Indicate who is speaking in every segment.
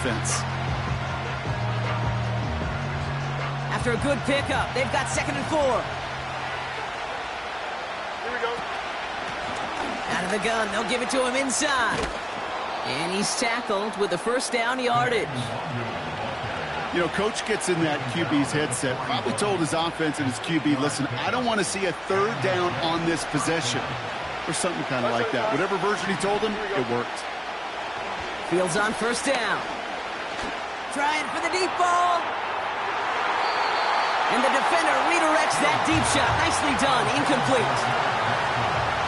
Speaker 1: defense.
Speaker 2: After a good pickup, they've got 2nd and 4.
Speaker 3: Here we go.
Speaker 2: Out of the gun, they'll give it to him inside. And he's tackled with the first down yardage.
Speaker 1: You know, coach gets in that QB's headset, probably told his offense and his QB, listen, I don't want to see a 3rd down on this possession. Or something kind of like that. Whatever version he told him, it worked.
Speaker 2: Fields on 1st down. Trying for the deep ball. And the defender redirects that deep shot. Nicely done. Incomplete.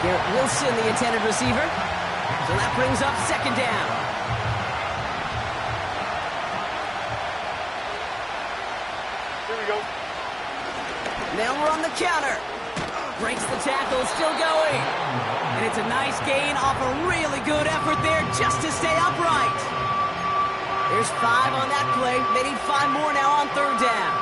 Speaker 2: Garrett Wilson, the intended receiver. So that brings up 2nd down.
Speaker 3: Here we go.
Speaker 2: Now we're on the counter. Breaks the tackle, still going. And it's a nice gain off a really good effort there just to stay upright. There's 5 on that play. They need 5 more now on 3rd down.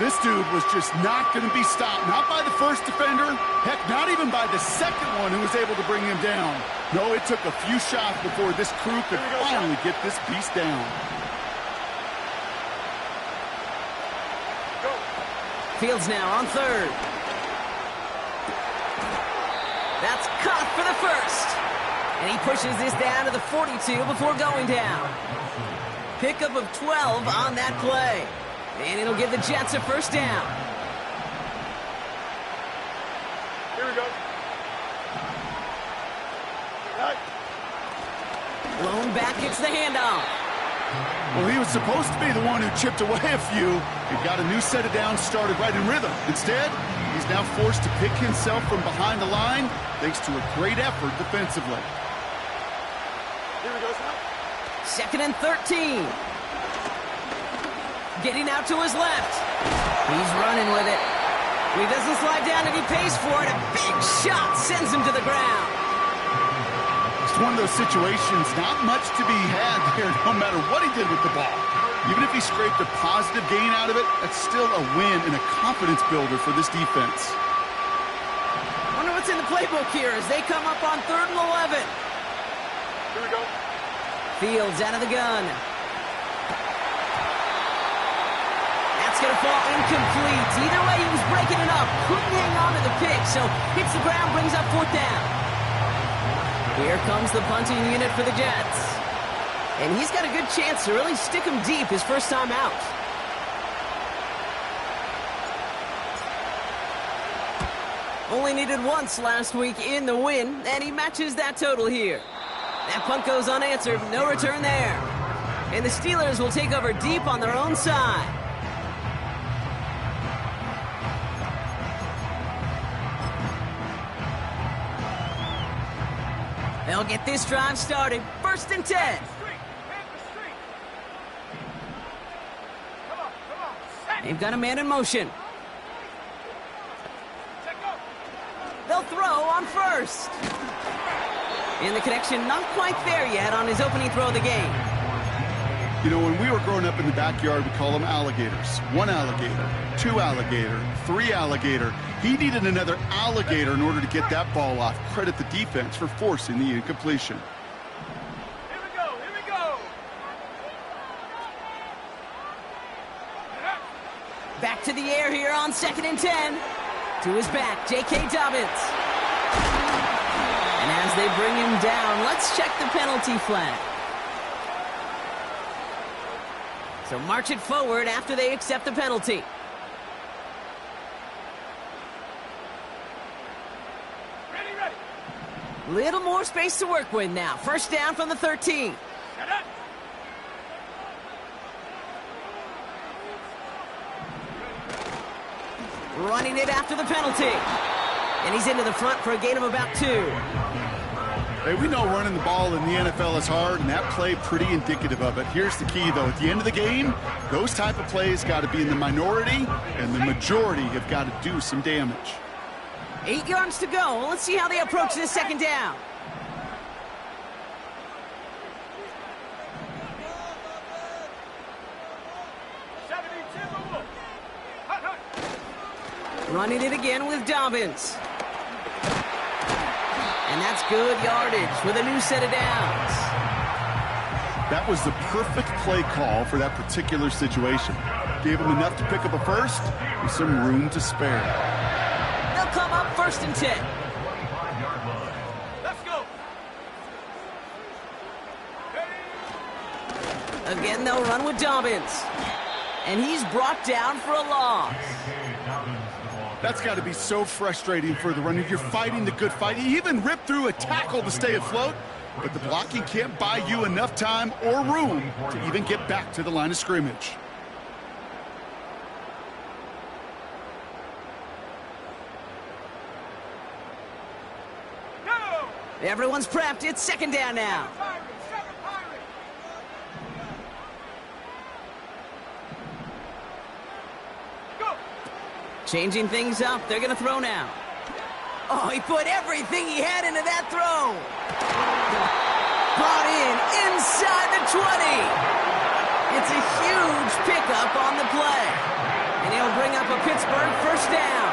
Speaker 1: This dude was just not going to be stopped. Not by the first defender. Heck, not even by the second one who was able to bring him down. No, it took a few shots before this crew could finally get this beast down.
Speaker 3: Go.
Speaker 2: Fields now on 3rd. That's caught for the first. And he pushes this down to the 42 before going down. Pickup of 12 on that play. And it'll give the Jets a 1st down.
Speaker 3: Here we go. Right.
Speaker 2: Blown back gets the handoff.
Speaker 1: Well, he was supposed to be the one who chipped away a few. He got a new set of downs started right in rhythm. Instead, he's now forced to pick himself from behind the line thanks to a great effort defensively.
Speaker 3: Here we go, son.
Speaker 2: 2nd and 13. Getting out to his left. He's running with it. He doesn't slide down and he pays for it. A big shot sends him to the ground.
Speaker 1: It's one of those situations, not much to be had there no matter what he did with the ball. Even if he scraped a positive gain out of it, that's still a win and a confidence builder for this defense.
Speaker 2: Wonder what's in the playbook here as they come up on 3rd and 11.
Speaker 3: Here we go.
Speaker 2: Fields out of the gun. That's going to fall incomplete. Either way, he was breaking it up. Couldn't hang on to the pick, so hits the ground, brings up 4th down. Here comes the punting unit for the Jets. And he's got a good chance to really stick him deep his first time out. Only needed once last week in the win, and he matches that total here. That punt goes unanswered, no return there. And the Steelers will take over deep on their own side. They'll get this drive started. 1st and 10. They've got a man in motion. They'll throw on 1st. And the connection not quite there yet on his opening throw of the game.
Speaker 1: You know, when we were growing up in the backyard, we call them alligators. 1 alligator, 2 alligator, 3 alligator. He needed another alligator in order to get that ball off. Credit the defense for forcing the incompletion.
Speaker 3: Here we go. Here we go.
Speaker 2: Back to the air here on 2nd and 10. To his back, J.K. Dobbins. And as they bring him down, let's check the penalty flag. So march it forward after they accept the penalty.
Speaker 3: Ready.
Speaker 2: Little more space to work with now. 1st down from the 13.
Speaker 3: Shut up.
Speaker 2: Running it after the penalty. And he's into the front for a gain of about 2.
Speaker 1: Hey, we know running the ball in the NFL is hard, and that play pretty indicative of it. Here's the key, though. At the end of the game, those type of plays got to be in the minority, and the majority have got to do some damage.
Speaker 2: 8 yards to go. Let's see how they approach this 2nd down. Running it again with Dobbins. And that's good yardage with a new set of downs.
Speaker 1: That was the perfect play call for that particular situation. Gave him enough to pick up a first with some room to spare.
Speaker 2: They'll come up 1st and 10.
Speaker 3: Let's go.
Speaker 2: Again, they'll run with Dobbins. And he's brought down for a loss.
Speaker 1: That's got to be so frustrating for the runner. You're fighting the good fight. He even ripped through a tackle to stay afloat, but the blocking can't buy you enough time or room to even get back to the line of scrimmage.
Speaker 3: Go.
Speaker 2: Everyone's prepped. It's 2nd down now.
Speaker 3: Pirate, seven pirate. Go.
Speaker 2: Changing things up. They're going to throw now. Oh, he put everything he had into that throw. Brought in inside the 20. It's a huge pickup on the play. And he'll bring up a Pittsburgh 1st down.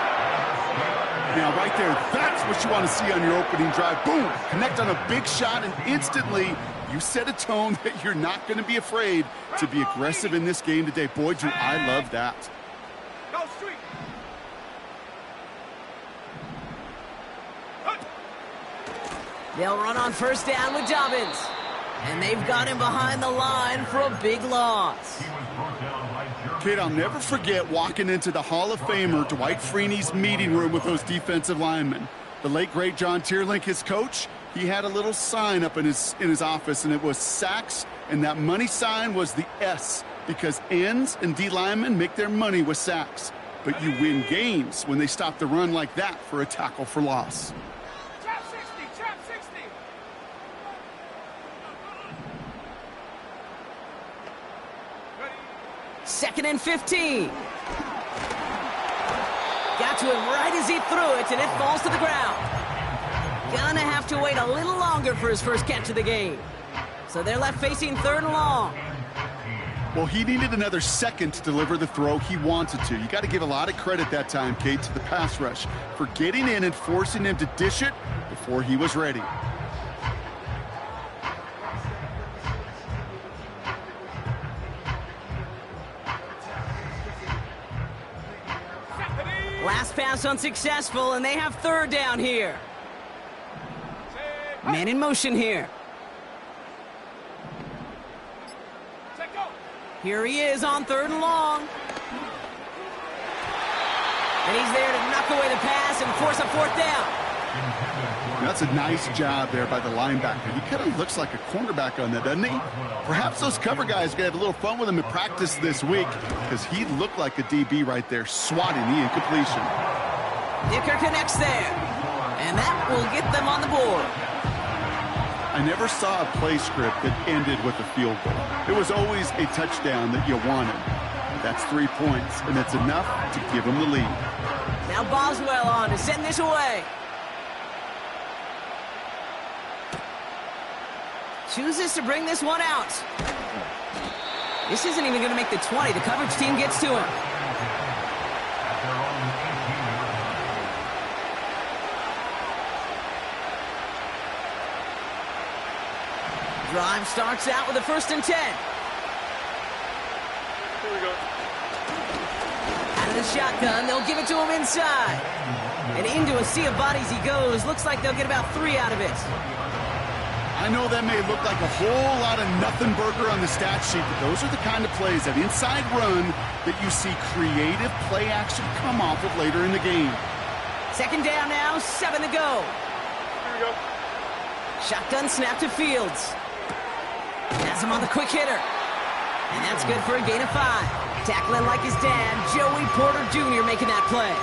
Speaker 1: Now, right there, that's what you want to see on your opening drive. Boom! Connect on a big shot, and instantly you set a tone that you're not going to be afraid to be aggressive in this game today. Boy, do I love that.
Speaker 3: Go street.
Speaker 2: They'll run on 1st down with Dobbins. And they've got him behind the line for a big loss.
Speaker 1: Kid, I'll never forget walking into the Hall of Famer Dwight Freeney's meeting room with those defensive linemen. The late, great John Tierlink, his coach, he had a little sign up in his office, and it was sacks, and that money sign was the S, because ends and D linemen make their money with sacks. But you win games when they stop the run like that for a tackle for loss.
Speaker 3: Trap 60. Trap 60. Ready.
Speaker 2: 2nd and 15. Got to him right as he threw it, and it falls to the ground. Gonna have to wait a little longer for his first catch of the game. So they're left facing 3rd and long.
Speaker 1: Well, he needed another second to deliver the throw he wanted to. You got to give a lot of credit that time, Kate, to the pass rush for getting in and forcing him to dish it before he was ready.
Speaker 2: Last pass unsuccessful, and they have 3rd down here. Man in motion here.
Speaker 3: Check go.
Speaker 2: Here he is on 3rd and long. And he's there to knock away the pass and force a 4th down.
Speaker 1: That's a nice job there by the linebacker. He kind of looks like a cornerback on that, doesn't he? Perhaps those cover guys are going to have a little fun with him in practice this week, because he looked like a DB right there, swatting the incompletion.
Speaker 2: Dicker connects there. And that will get them on the board.
Speaker 1: I never saw a play script that ended with a field goal. It was always a touchdown that you wanted. That's 3 points, and it's enough to give him the lead.
Speaker 2: Now Boswell on to send this away. Chooses to bring this one out. This isn't even going to make the 20. The coverage team gets to him. Drive starts out with a 1st and 10.
Speaker 3: Here we go.
Speaker 2: Out of the shotgun, they'll give it to him inside. And into a sea of bodies he goes. Looks like they'll get about 3 out of it.
Speaker 1: I know that may look like a whole lot of nothing burger on the stat sheet, but those are the kind of plays, that inside run, that you see creative play action come off of later in the game.
Speaker 2: 2nd down now, 7 to go.
Speaker 3: Here we go.
Speaker 2: Shotgun snap to Fields. Has him on the quick hitter. And that's good for a gain of 5. Tackling like his dad, Joey Porter Jr. making that play.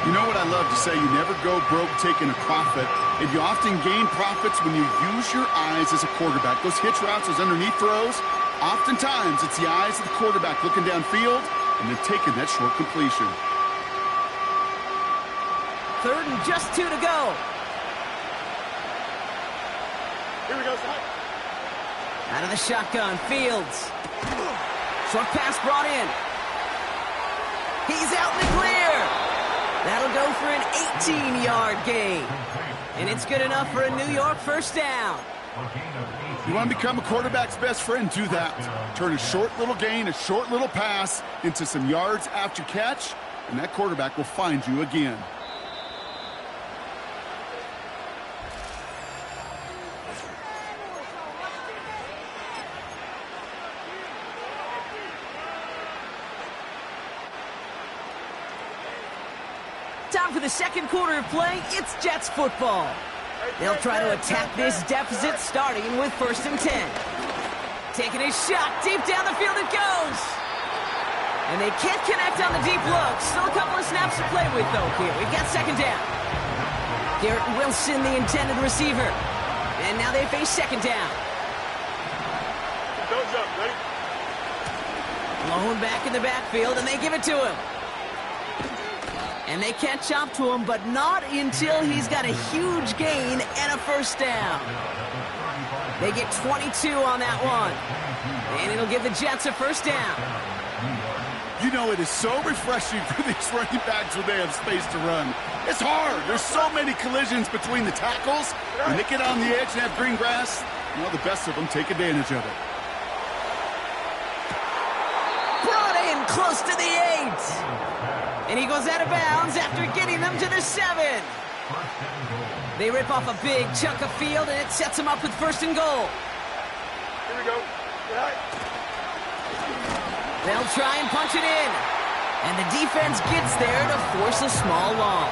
Speaker 1: You know what I love to say, you never go broke taking a profit, and you often gain profits when you use your eyes as a quarterback. Those hitch routes, those underneath throws, oftentimes it's the eyes of the quarterback looking downfield and then taking that short completion.
Speaker 2: 3rd and just 2 to go.
Speaker 3: Here we go, Side.
Speaker 2: Out of the shotgun, Fields. Short pass brought in. He's out in the clear. That'll go for an 18-yard gain. And it's good enough for a New York 1st down.
Speaker 1: You want to become a quarterback's best friend? Do that. Turn a short little gain, a short little pass into some yards after catch, and that quarterback will find you again.
Speaker 2: Time for the second quarter of play. It's Jets football. They'll try to attack this deficit starting with 1st and 10. Taking a shot deep down the field it goes. And they can't connect on the deep look. Still a couple of snaps to play with though here. We've got 2nd down. Garrett Wilson, the intended receiver. And now they face 2nd down.
Speaker 3: Don't jump, ready?
Speaker 2: Blown back in the backfield and they give it to him. And they catch up to him, but not until he's got a huge gain and a 1st down. They get 22 on that one. And it'll give the Jets a 1st down.
Speaker 1: You know, it is so refreshing for these running backs when they have space to run. It's hard. There's so many collisions between the tackles. When they get on the edge and have green grass, you know, the best of them take advantage of it.
Speaker 2: Brought in close to the 8. And he goes out of bounds after getting them to the 7. They rip off a big chunk of field, and it sets them up with 1st and goal.
Speaker 3: Here we go. Right.
Speaker 2: They'll try and punch it in. And the defense gets there to force a small loss.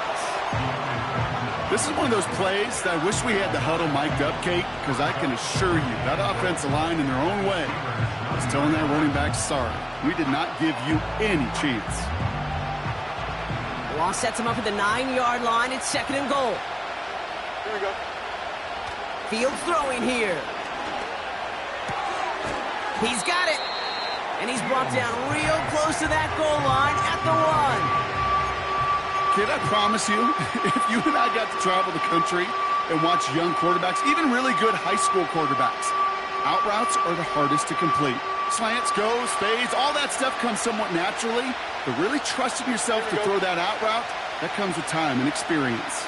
Speaker 1: This is one of those plays that I wish we had the huddle mic'd up, Kate, because I can assure you that offensive line in their own way is telling that running back, sorry, we did not give you any chance.
Speaker 2: Long sets him up at the 9-yard line. It's 2nd and goal.
Speaker 3: Here we go.
Speaker 2: Field throwing here. He's got it. And he's brought down real close to that goal line at the 1.
Speaker 1: Kid, I promise you, if you and I got to travel the country and watch young quarterbacks, even really good high school quarterbacks, out routes are the hardest to complete. Slants, goes, fades, all that stuff comes somewhat naturally, but really trusting yourself to throw that out route, that comes with time and experience.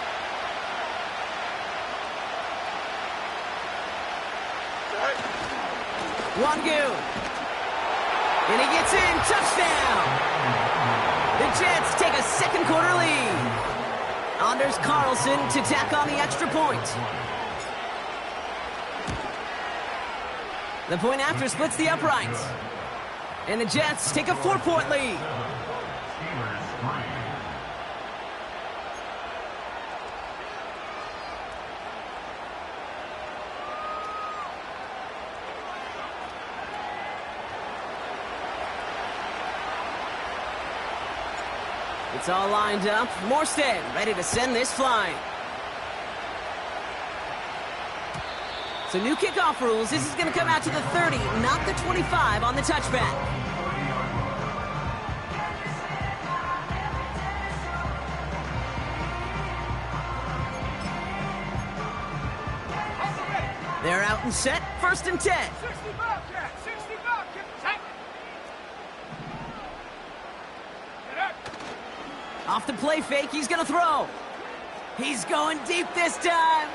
Speaker 2: Wangu. And he gets in. Touchdown. The Jets take a second quarter lead. Anders Carlson to tack on the extra point. The point after splits the uprights. And the Jets take a 4-point lead. It's all lined up. Morstead ready to send this flying. So new kickoff rules. This is going to come out to the 30, not the 25 on the touchback. They're out and set. 1st and 10.
Speaker 3: 60 Bobcat, 60 Bobcat. Set. Get up.
Speaker 2: Off the play fake, he's going to throw. He's going deep this time.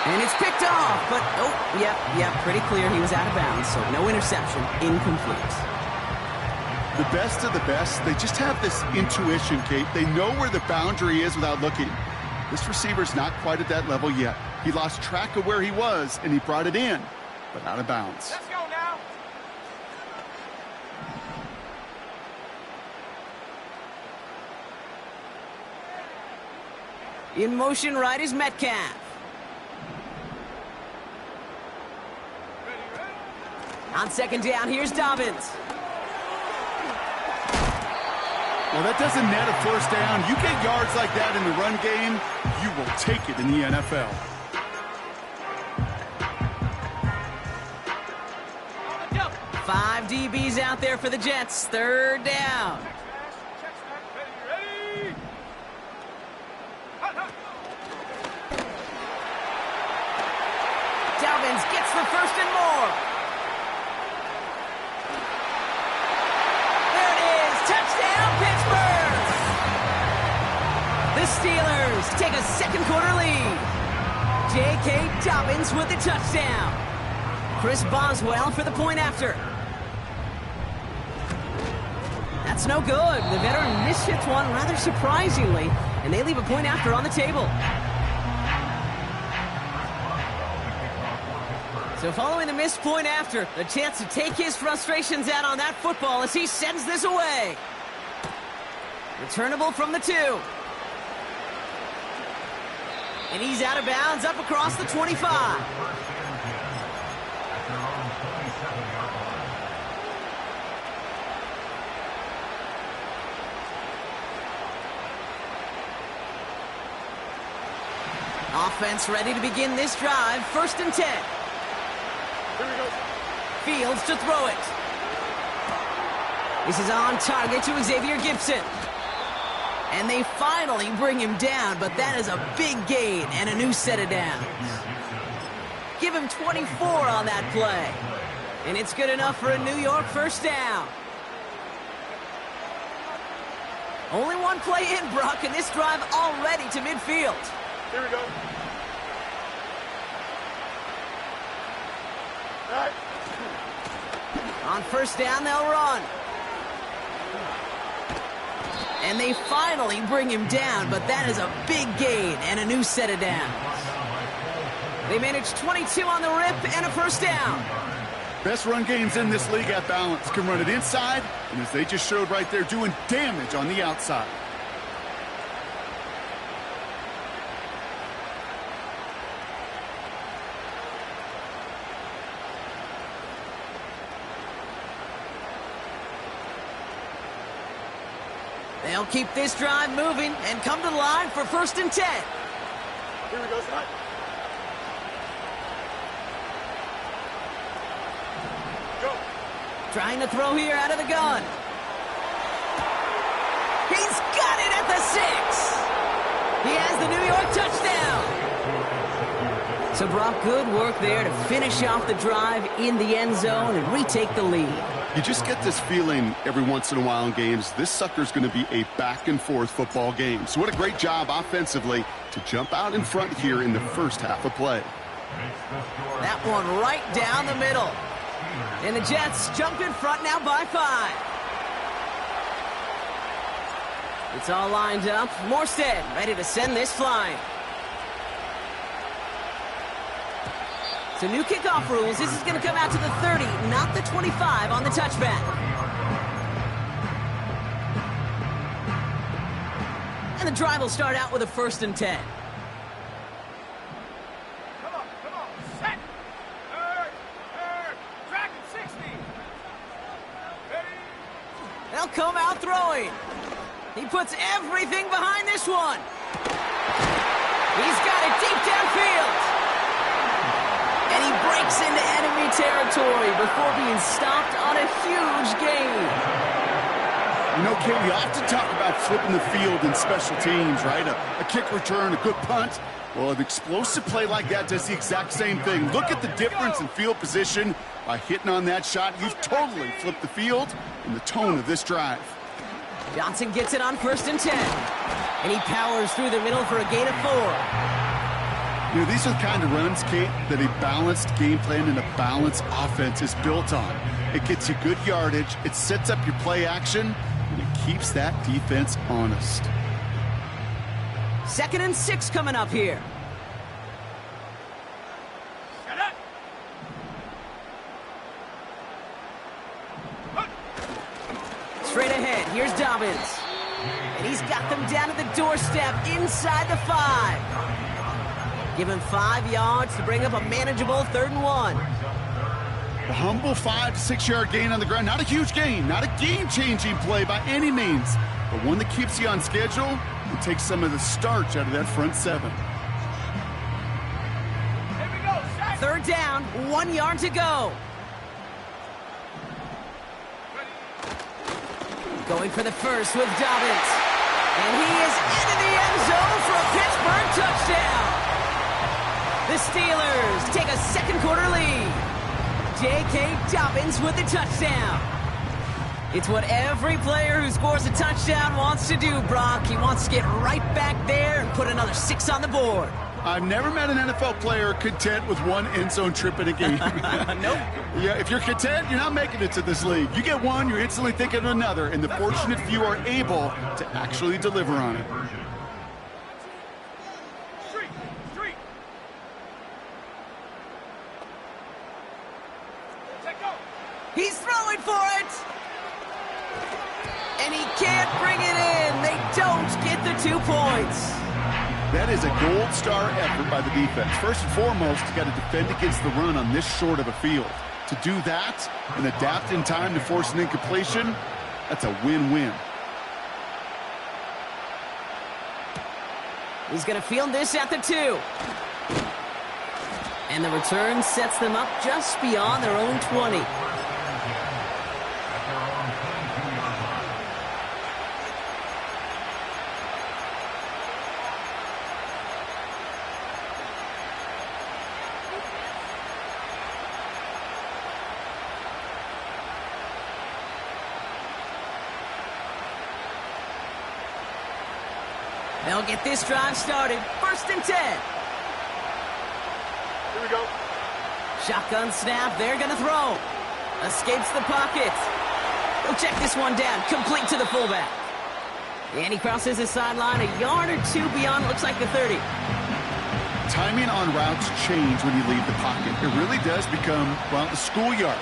Speaker 2: And it's picked off, but, oh, yep, pretty clear he was out of bounds, so no interception, incomplete.
Speaker 1: The best of the best, they just have this intuition, Kate. They know where the boundary is without looking. This receiver's not quite at that level yet. He lost track of where he was, and he brought it in, but out of bounds.
Speaker 3: Let's go now.
Speaker 2: In motion right is Metcalf. On 2nd down, here's Dobbins.
Speaker 1: Well, that doesn't net a 1st down. You get yards like that in the run game, you will take it in the NFL.
Speaker 2: Five DBs out there for the Jets. 3rd down.
Speaker 3: Check smash. Ready. Hot, hot.
Speaker 2: Dobbins gets the 1st and more. There it is. Touchdown, Pittsburgh. The Steelers take a second quarter lead. J.K. Dobbins with the touchdown. Chris Boswell for the point after. That's no good. The veteran mishits one rather surprisingly, and they leave a point after on the table. So following the missed point after, a chance to take his frustrations out on that football as he sends this away. Returnable from the 2. And he's out of bounds up across the 25. Offense ready to begin this drive. 1st and 10.
Speaker 3: Here we go.
Speaker 2: Fields to throw it. This is on target to Xavier Gipson. And they finally bring him down, but that is a big gain and a new set of downs. Give him 24 on that play. And it's good enough for a New York 1st down. Only one play in, Brock, and this drive already to midfield.
Speaker 3: Here we go. All right.
Speaker 2: On 1st down, they'll run. And they finally bring him down, but that is a big gain and a new set of downs. They managed 22 on the rip and a 1st down.
Speaker 1: Best run games in this league at balance. Can run it inside, and as they just showed right there, doing damage on the outside.
Speaker 2: They'll keep this drive moving and come to the line for 1st and 10.
Speaker 3: Here we go, son. Go.
Speaker 2: Trying to throw here out of the gun. He's got it at the 6. He has the New York touchdown. So Brock, good work there to finish off the drive in the end zone and retake the lead.
Speaker 1: You just get this feeling every once in a while in games, this sucker's going to be a back-and-forth football game. So what a great job offensively to jump out in front here in the first half of play.
Speaker 2: That one right down the middle. And the Jets jump in front now by 5. It's all lined up. Morstead ready to send this flying. So new kickoff rules. This is going to come out to the 30, not the 25 on the touchback. And the drive will start out with a 1st and 10.
Speaker 3: Come on. Set. Track at 60. Ready.
Speaker 2: They'll come out throwing. He puts everything behind this one. He's got it deep downfield. And he breaks into enemy territory before being stopped on a huge gain.
Speaker 1: You know, Kate, we often talk about flipping the field in special teams, right? A kick return, a good punt. Well, an explosive play like that does the exact same thing. Look at the difference in field position. By hitting on that shot, you've totally flipped the field and the tone of this drive.
Speaker 2: Johnson gets it on 1st and 10. And he powers through the middle for a gain of 4.
Speaker 1: You know, these are the kind of runs, Kate, that a balanced game plan and a balanced offense is built on. It gets you good yardage, it sets up your play action, and it keeps that defense honest.
Speaker 2: 2nd and 6 coming up here.
Speaker 3: Set up.
Speaker 2: Straight ahead, here's Dobbins. And he's got them down at the doorstep inside the 5. Give him 5 yards to bring up a manageable 3rd and 1.
Speaker 1: A humble 5 to 6 yard gain on the ground. Not a huge gain, not a game-changing play by any means, but one that keeps you on schedule and takes some of the starch out of that front 7.
Speaker 3: Here we go. Set.
Speaker 2: 3rd down, 1 yard to go. Going for the first with Dobbins. And he is into the end zone for a Pittsburgh touchdown. The Steelers take a 2nd quarter lead. J.K. Dobbins with the touchdown. It's what every player who scores a touchdown wants to do, Brock. He wants to get right back there and put another 6 on the board.
Speaker 1: I've never met an NFL player content with one end zone trip in a game.
Speaker 2: Nope.
Speaker 1: Yeah, if you're content, you're not making it to this league. You get one, you're instantly thinking of another, and the fortunate few are able to actually deliver on it.
Speaker 3: Street. Take go.
Speaker 2: He's throwing for it. And he can't bring it in. They don't get the 2 points.
Speaker 1: That is a gold star effort by the defense. First and foremost, you got to defend against the run on this short of a field. To do that and adapt in time to force an incompletion, that's a win-win.
Speaker 2: He's going to field this at the 2. And the return sets them up just beyond their own 20. They'll get this drive started. 1st and 10.
Speaker 3: Here we go.
Speaker 2: Shotgun snap. They're going to throw. Escapes the pocket. He'll check this one down. Complete to the fullback. And he crosses the sideline a yard or 2 beyond, looks like the 30.
Speaker 1: Timing on routes change when you leave the pocket. It really does become, well, the schoolyard.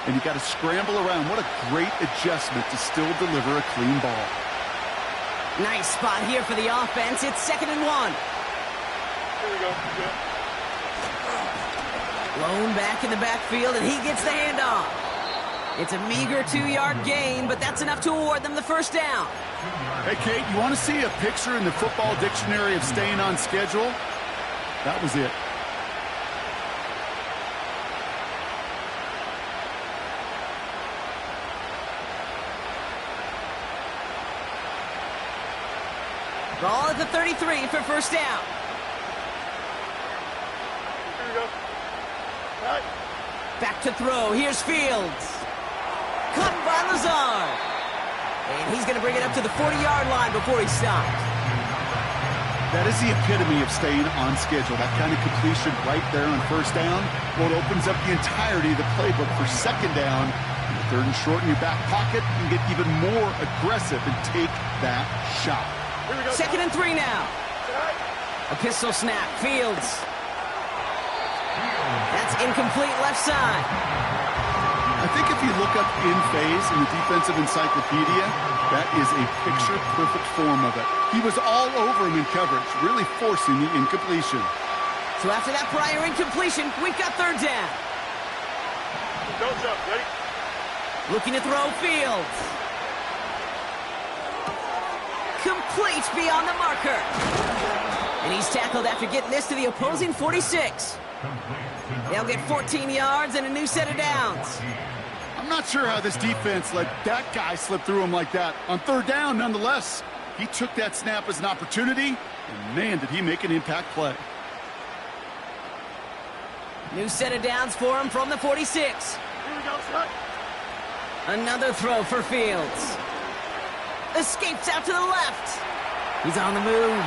Speaker 1: And you got to scramble around. What a great adjustment to still deliver a clean ball.
Speaker 2: Nice spot here for the offense. It's 2nd and 1.
Speaker 3: Here we go.
Speaker 2: Blown back in the backfield, and he gets the handoff. It's a meager 2-yard gain, but that's enough to award them the 1st down.
Speaker 1: Hey, Kate, you want to see a picture in the football dictionary of staying on schedule? That was it.
Speaker 2: Ball at the 33 for 1st down.
Speaker 3: Here we go. Right.
Speaker 2: Back to throw. Here's Fields. Caught by Lazard. And he's going to bring it up to the 40-yard line before he stopped.
Speaker 1: That is the epitome of staying on schedule. That kind of completion right there on 1st down. Well, it opens up the entirety of the playbook for 2nd down. And the 3rd and short in your back pocket, you can get even more aggressive and take that shot.
Speaker 3: Here we go.
Speaker 2: 2nd and 3 now. A pistol snap. Fields. That's incomplete left side.
Speaker 1: I think if you look up in phase in the defensive encyclopedia, that is a picture-perfect form of it. He was all over him in coverage, really forcing the incompletion.
Speaker 2: So after that prior incompletion, we've got 3rd down.
Speaker 3: Don't jump. Ready?
Speaker 2: Looking to throw Fields. Complete beyond the marker. And he's tackled after getting this to the opposing 46. They'll get 14 yards and a new set of downs.
Speaker 1: I'm not sure how this defense let that guy slip through him like that. On 3rd down, nonetheless, he took that snap as an opportunity, and man, did he make an impact play.
Speaker 2: New set of downs for him from the 46.
Speaker 3: Here we go, son.
Speaker 2: Another throw for Fields. Escapes out to the left. He's on the move.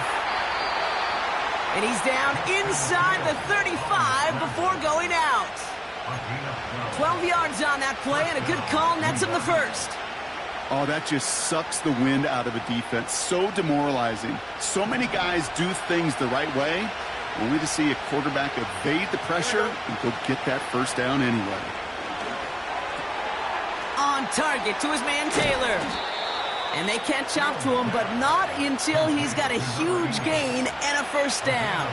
Speaker 2: And he's down inside the 35 before going out. 12 yards on that play, and a good call nets him the 1st.
Speaker 1: Oh, that just sucks the wind out of a defense. So demoralizing. So many guys do things the right way, only to see a quarterback evade the pressure and go get that 1st down anyway.
Speaker 2: On target to his man Taylor. And they catch up to him, but not until he's got a huge gain and a 1st down.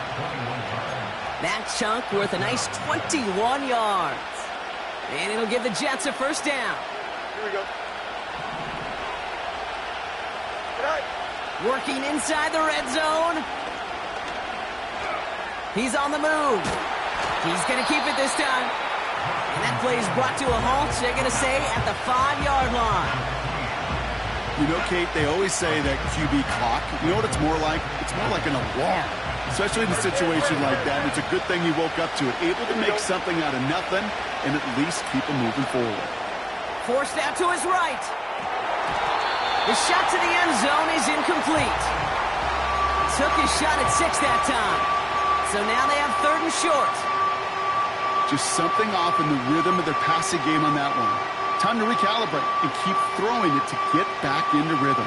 Speaker 2: That chunk worth a nice 21 yards. And it'll give the Jets a 1st down.
Speaker 3: Here we go. Right.
Speaker 2: Working inside the red zone. He's on the move. He's going to keep it this time. And that play is brought to a halt, they're going to say, at the 5-yard line.
Speaker 1: You know, Kate, they always say that QB clock. You know what it's more like? It's more like an alarm, especially in a situation like that. And it's a good thing you woke up to it, able to make something out of nothing and at least keep them moving forward.
Speaker 2: Forced out to his right. The shot to the end zone is incomplete. Took his shot at 6 that time. So now they have 3rd and short.
Speaker 1: Just something off in the rhythm of their passing game on that one. Time to recalibrate and keep throwing it to get back into rhythm.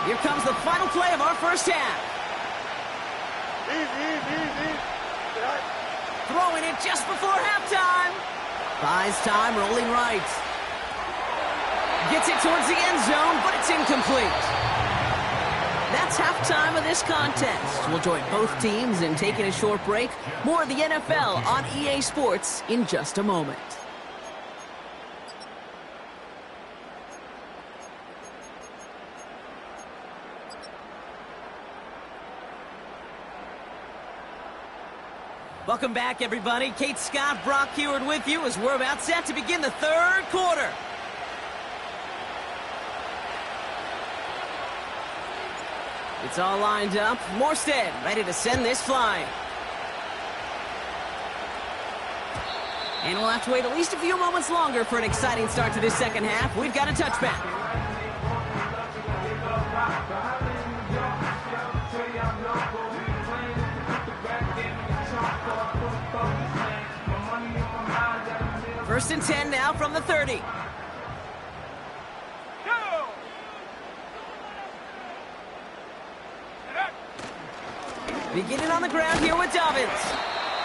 Speaker 2: Here comes the final play of our first half.
Speaker 3: Easy. Right.
Speaker 2: Throwing it just before halftime. Buys time, rolling right. Gets it towards the end zone, but it's incomplete. That's halftime of this contest. We'll join both teams in taking a short break. More of the NFL on EA Sports in just a moment. Welcome back, everybody. Kate Scott, Brock Huard with you as we're about set to begin the 3rd quarter. It's all lined up. Morstead ready to send this flying. And we'll have to wait at least a few moments longer for an exciting start to this second half. We've got a touchback. First and 10 now from the 30. Beginning on the ground here with Dobbins.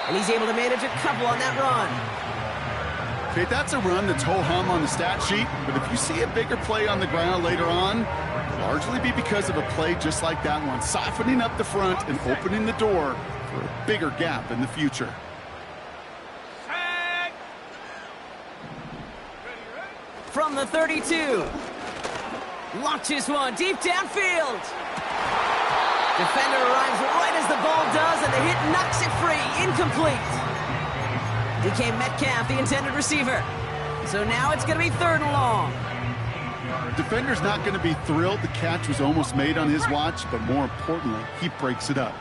Speaker 2: And he's able to manage a couple on that run.
Speaker 1: Okay, that's a run that's ho-hum on the stat sheet, but if you see a bigger play on the ground later on, largely be because of a play just like that one, softening up the front and opening the door for a bigger gap in the future.
Speaker 2: From the 32. Launches one deep downfield. Defender arrives right as the ball does, and the hit knocks it free. Incomplete. DK Metcalf, the intended receiver. So now it's going to be 3rd and long.
Speaker 1: Defender's not going to be thrilled the catch was almost made on his watch, but more importantly, he breaks it up.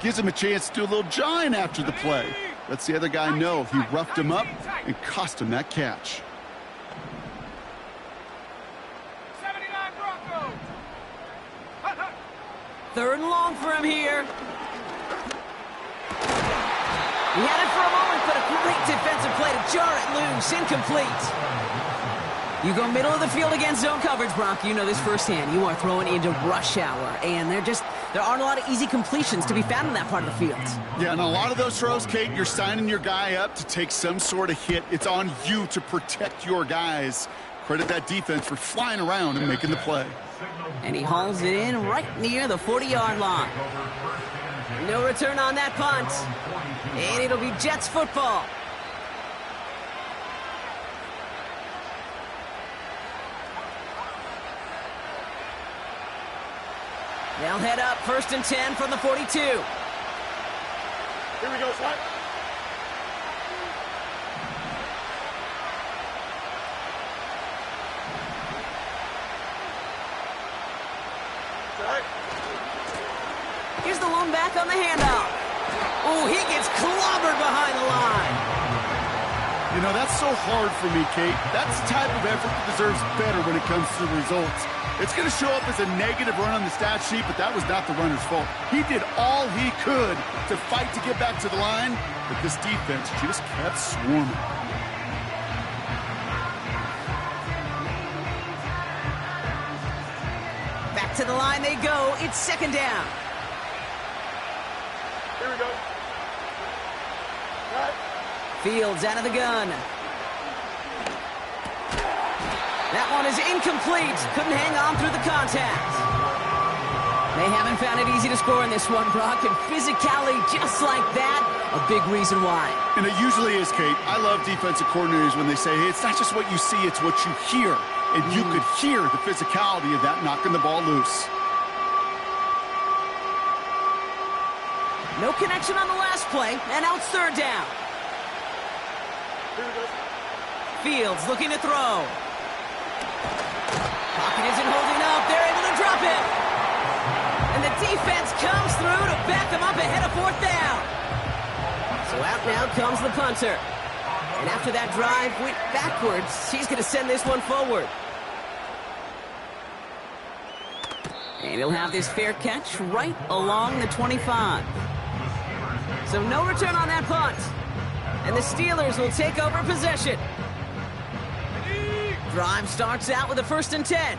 Speaker 1: Gives him a chance to do a little jawing after the play. Lets the other guy know he roughed him up and cost him that catch.
Speaker 2: 3rd and long for him here. He had it for a moment, but a great defensive play to jar it loose. Incomplete. You go middle of the field against zone coverage, Brock. You know this firsthand. You are throwing into rush hour, and there aren't a lot of easy completions to be found in that part of the field.
Speaker 1: Yeah, and a lot of those throws, Kate, you're signing your guy up to take some sort of hit. It's on you to protect your guys. Credit that defense for flying around and making the play.
Speaker 2: And he hauls it in right near the 40-yard line. No return on that punt. And it'll be Jets football. They'll head up 1st and 10 from the 42.
Speaker 3: Here we go, son.
Speaker 2: Here's the lone back on the handoff. Oh, he gets clobbered behind the line.
Speaker 1: You know, that's so hard for me, Kate. That's the type of effort that deserves better when it comes to the results. It's going to show up as a negative run on the stat sheet, but that was not the runner's fault. He did all he could to fight to get back to the line, but this defense just kept swarming.
Speaker 2: Back to the line they go. It's 2nd down.
Speaker 3: Here we go. Right.
Speaker 2: Fields out of the gun. That one is incomplete. Couldn't hang on through the contact. They haven't found it easy to score in this one, Brock, and physicality just like that, a big reason why.
Speaker 1: And it usually is, Kate. I love defensive coordinators when they say, hey, it's not just what you see, it's what you hear. And you could hear the physicality of that knocking the ball loose.
Speaker 2: No connection on the last play, and now it's 3rd down.
Speaker 3: Here we go.
Speaker 2: Fields looking to throw. Pocket isn't holding up. They're able to drop it. And the defense comes through to back them up ahead of 4th down. So out now comes the punter. And after that drive went backwards, he's going to send this one forward. And he'll have this fair catch right along the 25. So no return on that punt. And the Steelers will take over possession. Drive starts out with a 1st and 10.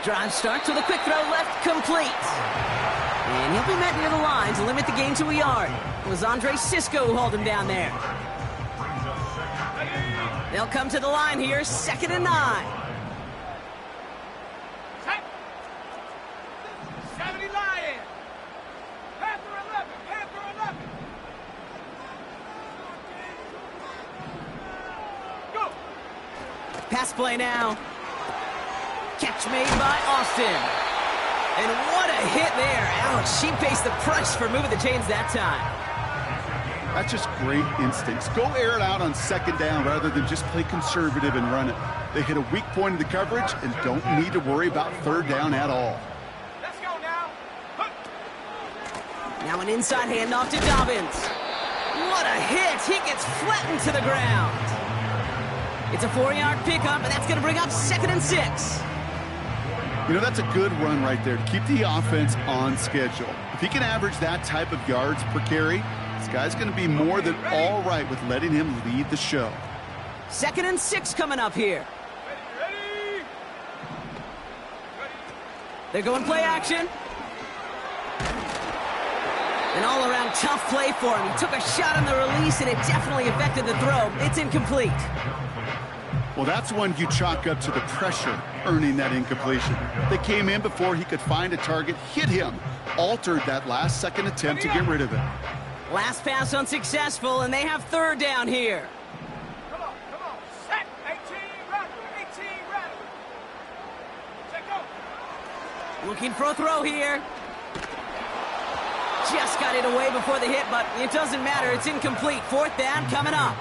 Speaker 2: Drive starts with a quick throw left, complete. And he'll be met near the line to limit the gain to a yard. It was Andre Cisco who hauled him down there. They'll come to the line here, 2nd and 9.
Speaker 3: 70 Lions. Panther 11. Panther 11. Go.
Speaker 2: Pass play now. Catch made by Austin. And what a hit there. Ouch, she pays the price for moving the chains that time.
Speaker 1: That's just great instincts. Go air it out on 2nd down rather than just play conservative and run it. They hit a weak point in the coverage and don't need to worry about 3rd down at all.
Speaker 3: Let's go now. Huh.
Speaker 2: Now an inside handoff to Dobbins. What a hit. He gets flattened to the ground. It's a 4-yard pickup, and that's going to bring up 2nd and 6.
Speaker 1: You know, that's a good run right there to keep the offense on schedule. If he can average that type of yards per carry, this guy's going to be more than all right with letting him lead the show.
Speaker 2: 2nd and 6 coming up here.
Speaker 3: Ready.
Speaker 2: They're going play action. An all-around tough play for him. He took a shot on the release, and it definitely affected the throw. It's incomplete.
Speaker 1: Well, that's one you chalk up to the pressure earning that incompletion. They came in before he could find a target, hit him, altered that last-second attempt to get rid of it.
Speaker 2: Last pass unsuccessful, and they have 3rd down here.
Speaker 3: Come on. Set. 18 rattle. 18 rattle. Check go.
Speaker 2: Looking for a throw here. Just got it away before the hit, but it doesn't matter. It's incomplete. 4th down coming up.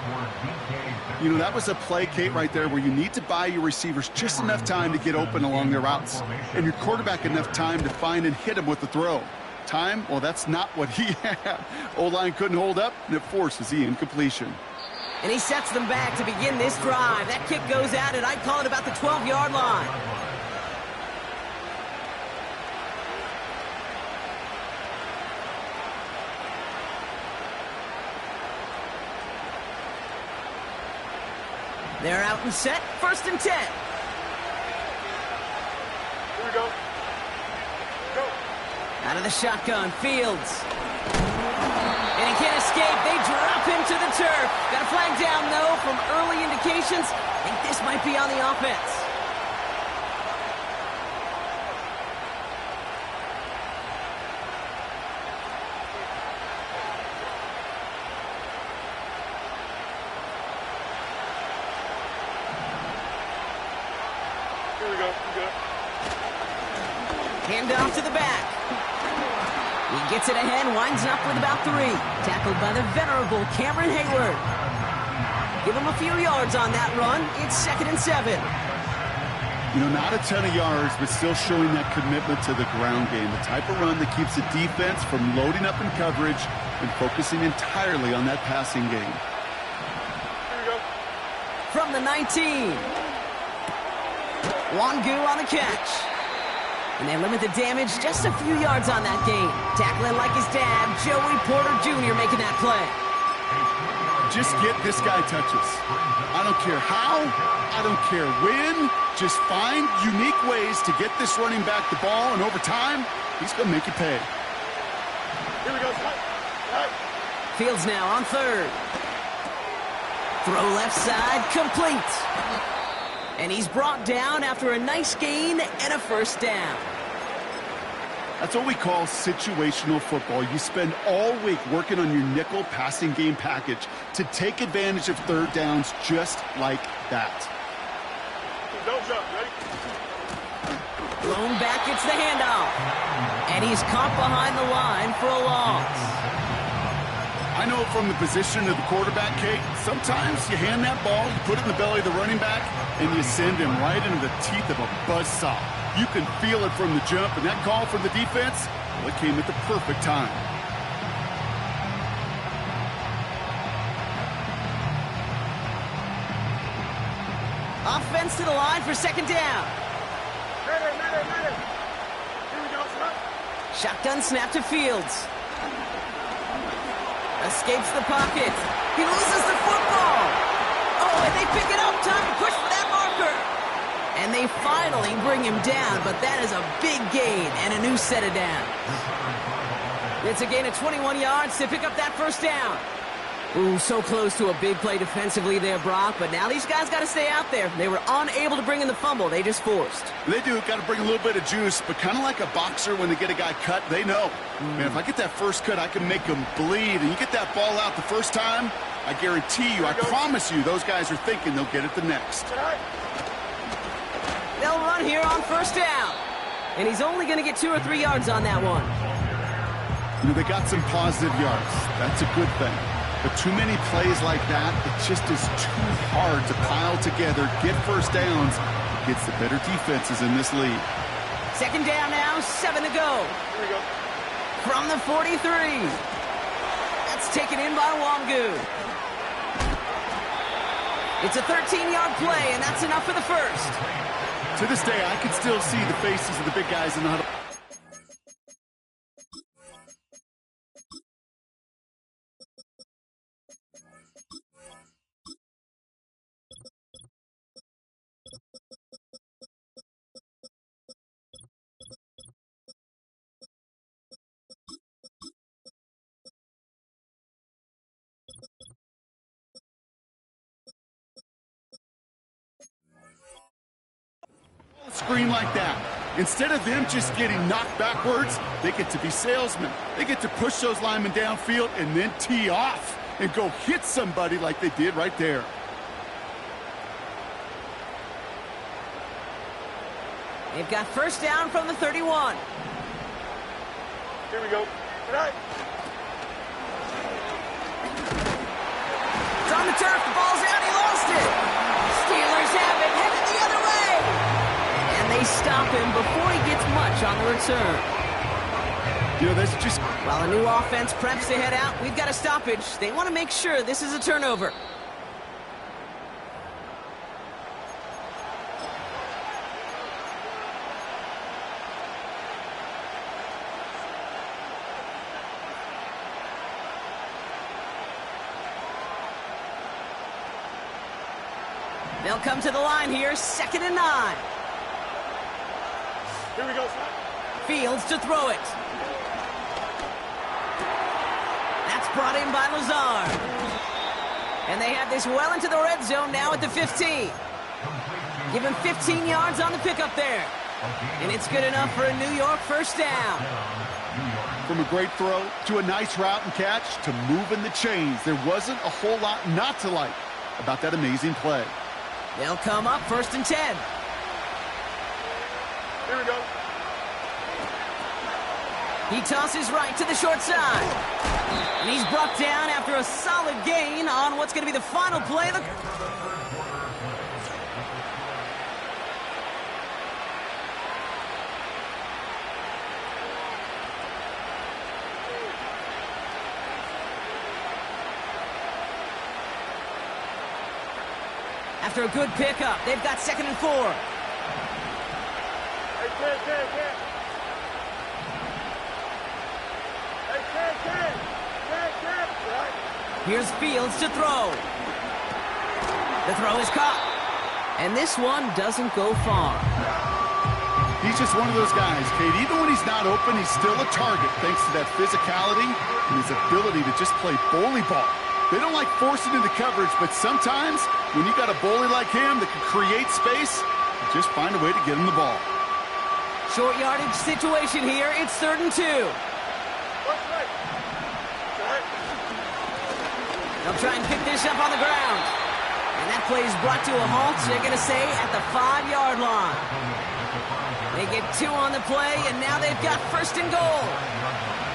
Speaker 1: You know, that was a play, Kate, right there where you need to buy your receivers just enough time to get open along their routes, and your quarterback enough time to find and hit him with the throw. Time? Well, that's not what he had. O-line couldn't hold up, and it forces the incompletion.
Speaker 2: And he sets them back to begin this drive. That kick goes out, and I'd call it about the 12-yard line. They're out and set. 1st and 10.
Speaker 3: Here we go. Go.
Speaker 2: Out of the shotgun, Fields. And he can't escape. They drop him to the turf. Got a flag down, though, from early indications. I think this might be on the offense.
Speaker 3: Here we go. Good.
Speaker 2: Hand off to the back. He gets it ahead, winds up with about 3. Tackled by the venerable Cameron Hayward. Give him a few yards on that run. It's 2nd and 7.
Speaker 1: You know, not a ton of yards, but still showing that commitment to the ground game. The type of run that keeps the defense from loading up in coverage and focusing entirely on that passing game.
Speaker 3: Here we go.
Speaker 2: From the 19. Wangu on the catch. And they limit the damage just a few yards on that gain. Tackling like his dad, Joey Porter Jr. making that play.
Speaker 1: Just get this guy touches. I don't care how, I don't care when. Just find unique ways to get this running back the ball, and over time, he's going to make you pay.
Speaker 3: Here we go. Right.
Speaker 2: Fields now on 3rd. Throw left side, complete. And he's brought down after a nice gain and a 1st down.
Speaker 1: That's what we call situational football. You spend all week working on your nickel passing game package to take advantage of 3rd downs just like that.
Speaker 3: Don't jump. Ready?
Speaker 2: Thrown back, gets the handoff. And he's caught behind the line for a loss.
Speaker 1: I know from the position of the quarterback, Kate, sometimes you hand that ball, you put it in the belly of the running back, and you send him right into the teeth of a buzzsaw. You can feel it from the jump, and that call from the defense, well, it came at the perfect time.
Speaker 2: offense to the line for second down.
Speaker 3: Medic. Here we go, son.
Speaker 2: Shotgun snap to Fields. Escapes the pocket. He loses the football. Oh, and they pick it up. Time to push for that marker. And they finally bring him down, but that is a big gain and a new set of downs. It's a gain of 21 yards to pick up that first down. Ooh, so close to a big play defensively there, Brock, but now these guys got to stay out there. They were unable to bring in the fumble. They just forced.
Speaker 1: They do. Got to bring a little bit of juice, but kind of like a boxer when they get a guy cut, they know. Man, if I get that first cut, I can make him bleed. And you get that ball out the first time, I guarantee you, I promise you, those guys are thinking they'll get it the next.
Speaker 2: They'll run here on first down. And he's only going to get 2 or 3 yards on that one.
Speaker 1: You know, they got some positive yards. That's a good thing. But too many plays like that, it just is too hard to pile together, get first downs against the better defenses in this league.
Speaker 2: Second down now, 7 to go.
Speaker 3: Here we go.
Speaker 2: From the 43. That's taken in by Wangu. It's a 13-yard play, and that's enough for the first.
Speaker 1: To this day, I can still see the faces of the big guys in the huddle. Screen like that. Instead of them just getting knocked backwards, they get to be salesmen. They get to push those linemen downfield and then tee off and go hit somebody like they did right there.
Speaker 2: They've got first down from the 31.
Speaker 3: Here we go. Tonight.
Speaker 2: It's on the turf. The ball's out. He lost it. Steelers have it. Headed the other way. And they stop him before he gets much on the return.
Speaker 1: You know, that's just...
Speaker 2: While a new offense preps to head out, we've got a stoppage. They want to make sure this is a turnover. They'll come to the line here, 2nd and 9.
Speaker 3: Here we go, son.
Speaker 2: Fields to throw it. That's brought in by Lazard. And they have this well into the red zone now at the 15. Give him 15 yards on the pickup there. And it's good enough for a New York first down.
Speaker 1: From a great throw to a nice route and catch to moving the chains. There wasn't a whole lot not to like about that amazing play.
Speaker 2: They'll come up 1st and 10.
Speaker 3: Here we go.
Speaker 2: He tosses right to the short side. And he's brought down after a solid gain on what's going to be the final play. After a good pickup, they've got 2nd and 4.
Speaker 3: Hey, Ken. Hey, Ken. Right.
Speaker 2: Here's Fields to throw. The throw is caught. And this one doesn't go far.
Speaker 1: He's just one of those guys, Kate. Even when he's not open, he's still a target thanks to that physicality and his ability to just play bully ball. They don't like forcing into coverage, but sometimes when you got a bully like him that can create space, you just find a way to get him the ball.
Speaker 2: Short yardage situation here. It's 3rd and 2.
Speaker 3: What's right? Right.
Speaker 2: They'll try and pick this up on the ground. And that play is brought to a halt, they're going to say, at the 5-yard line. They get 2 on the play, and now they've got 1st and goal.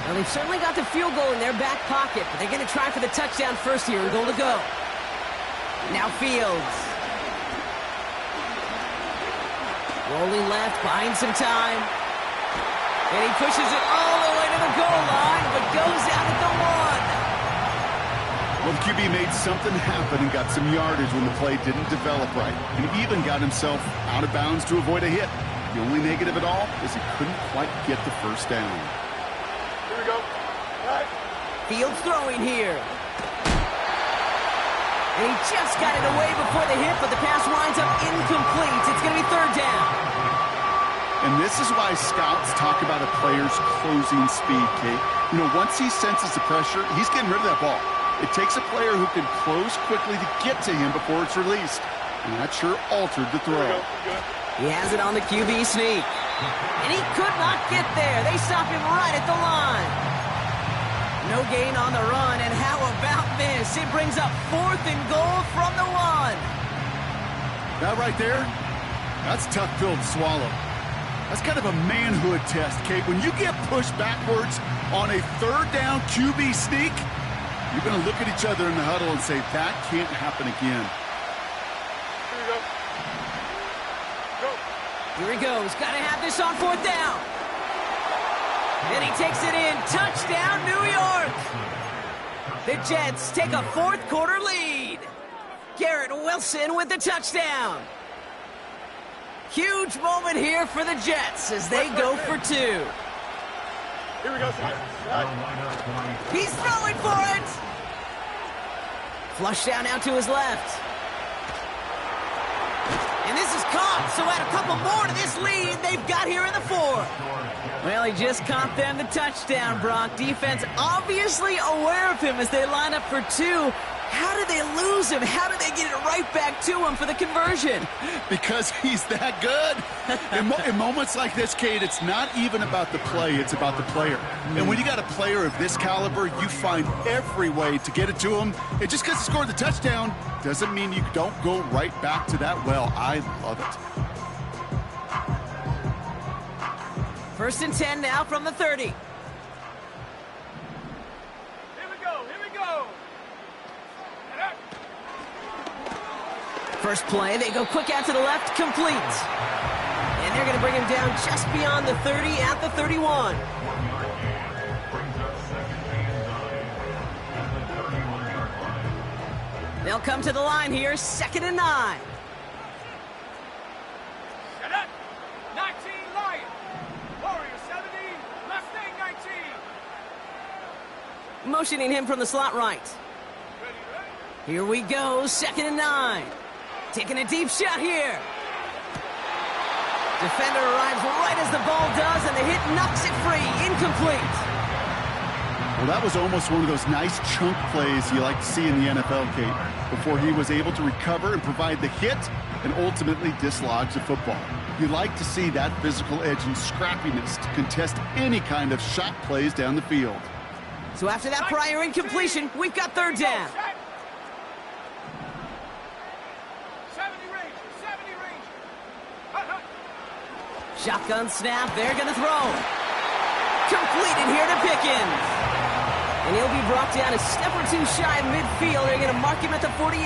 Speaker 2: Well, they've certainly got the field goal in their back pocket, but they're going to try for the touchdown first here and goal to go. Now Fields. Rolling left, buying some time. And he pushes it all the way to the goal line, but goes out at the 1.
Speaker 1: Well, the QB made something happen and got some yardage when the play didn't develop right, and even got himself out of bounds to avoid a hit. The only negative at all is he couldn't quite get the first down.
Speaker 3: Here we go. Right.
Speaker 2: Fields throwing here. And he just got it away before the hit, but the pass winds up incomplete. It's going to be third down.
Speaker 1: And this is why scouts talk about a player's closing speed, Kate. You know, once he senses the pressure, he's getting rid of that ball. It takes a player who can close quickly to get to him before it's released. And that sure altered the throw.
Speaker 2: He has it on the QB sneak. And he could not get there. They stop him right at the line. No gain on the run, and how about this? It brings up 4th and goal from the 1.
Speaker 1: That right there, that's a tough pill to swallow. That's kind of a manhood test, Kate. When you get pushed backwards on a third down QB sneak, you're going to look at each other in the huddle and say, that can't happen again.
Speaker 3: Here we go. Go.
Speaker 2: Here he goes. Got to have this on 4th down. And he takes it in. Touchdown, New York. The Jets take a 4th quarter lead. Garrett Wilson with the touchdown. Huge moment here for the Jets as they go for 2.
Speaker 3: Here we go, son.
Speaker 2: He's throwing for it. Flush down now to his left. And this is caught, so add a couple more to this lead they've got here in the 4th. Well, he just caught them the touchdown, Brock. Defense obviously aware of him as they line up for 2. How did they lose him? How did they get it right back to him for the conversion?
Speaker 1: Because he's that good. In moments like this, Kate, it's not even about the play, it's about the player. And when you got a player of this caliber, you find every way to get it to him. And just because he scored the touchdown doesn't mean you don't go right back to that well. I love it.
Speaker 2: 1st and 10 now from the 30.
Speaker 3: Here we go. Here we go.
Speaker 2: First play, they go quick out to the left, complete. And they're going to bring him down just beyond the 30 at the 31. They'll come to the line here, 2nd and 9.
Speaker 3: Get up. 19 Lions. Warrior 70. Mustang 19.
Speaker 2: Motioning him from the slot right.
Speaker 3: Ready, ready.
Speaker 2: Here we go, 2nd and 9. Taking a deep shot here. Defender arrives right as the ball does, and the hit knocks it free. Incomplete.
Speaker 1: Well, that was almost one of those nice chunk plays you like to see in the NFL, Kate, before he was able to recover and provide the hit and ultimately dislodge the football. You like to see that physical edge and scrappiness to contest any kind of shot plays down the field.
Speaker 2: So after that prior incompletion, we've got 3rd down.
Speaker 3: 70 Ranger. 70 Ranger. Hut, hut.
Speaker 2: Shotgun snap, they're going to throw. Completed here to Pickens. And he'll be brought down a step or 2 shy of midfield. They're going to mark him at the 48.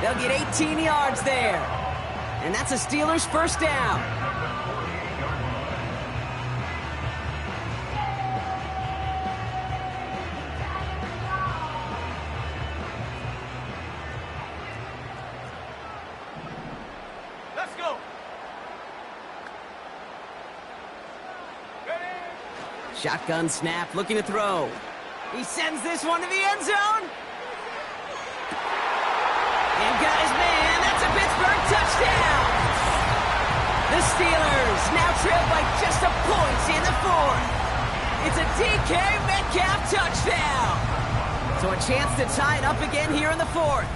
Speaker 2: They'll get 18 yards there. And that's a Steelers 1st down.
Speaker 3: Let's go. Ready.
Speaker 2: Shotgun snap, looking to throw. He sends this one to the end zone. And got his man. That's a Pittsburgh touchdown. The Steelers now trail by just a point in the 4th. It's a DK Metcalf touchdown. So a chance to tie it up again here in the 4th.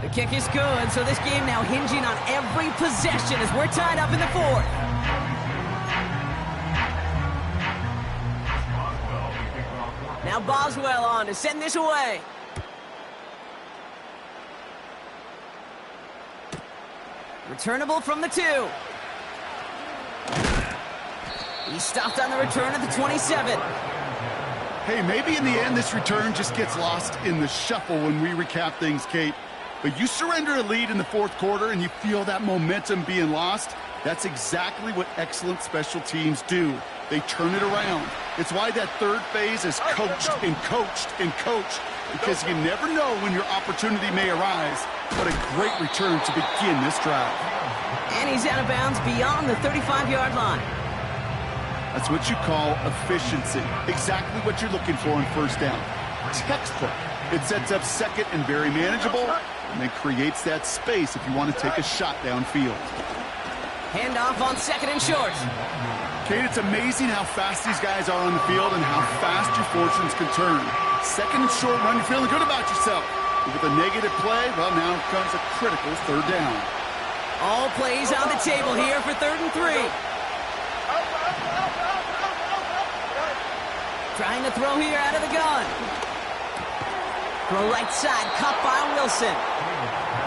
Speaker 2: The kick is good, so this game now hinging on every possession as we're tied up in the 4th. Now Boswell on to send this away. Returnable from the 2. He stopped on the return at the 27.
Speaker 1: Hey, maybe in the end this return just gets lost in the shuffle when we recap things, Kate. But you surrender a lead in the fourth quarter and you feel that momentum being lost. That's exactly what excellent special teams do. They turn it around. It's why that third phase is coached and coached and coached, because you never know when your opportunity may arise. What a great return to begin this drive.
Speaker 2: And he's out of bounds beyond the 35-yard line.
Speaker 1: That's what you call efficiency. Exactly what you're looking for on first down. Textbook. It sets up second and very manageable, and then creates that space if you want to take a shot downfield.
Speaker 2: Handoff on second and short.
Speaker 1: Kate, it's amazing how fast these guys are on the field and how fast your fortunes can turn. Second and short run, you're feeling good about yourself. But with a negative play, well, now comes a critical third down.
Speaker 2: All plays on the table here for 3rd and 3. Trying to throw here out of the gun. Throw right side, caught by Wilson.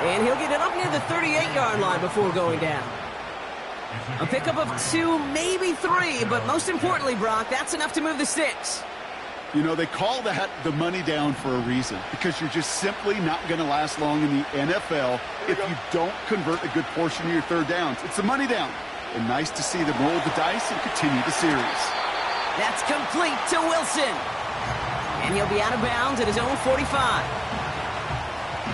Speaker 2: And he'll get it up near the 38-yard line before going down. A pickup of 2, maybe 3, but most importantly, Brock, that's enough to move the sticks.
Speaker 1: You know, they call that the money down for a reason, because you're just simply not going to last long in the NFL if you don't convert a good portion of your third downs. It's the money down. And nice to see them roll the dice and continue the series.
Speaker 2: That's complete to Wilson. And he'll be out of bounds at his own 45.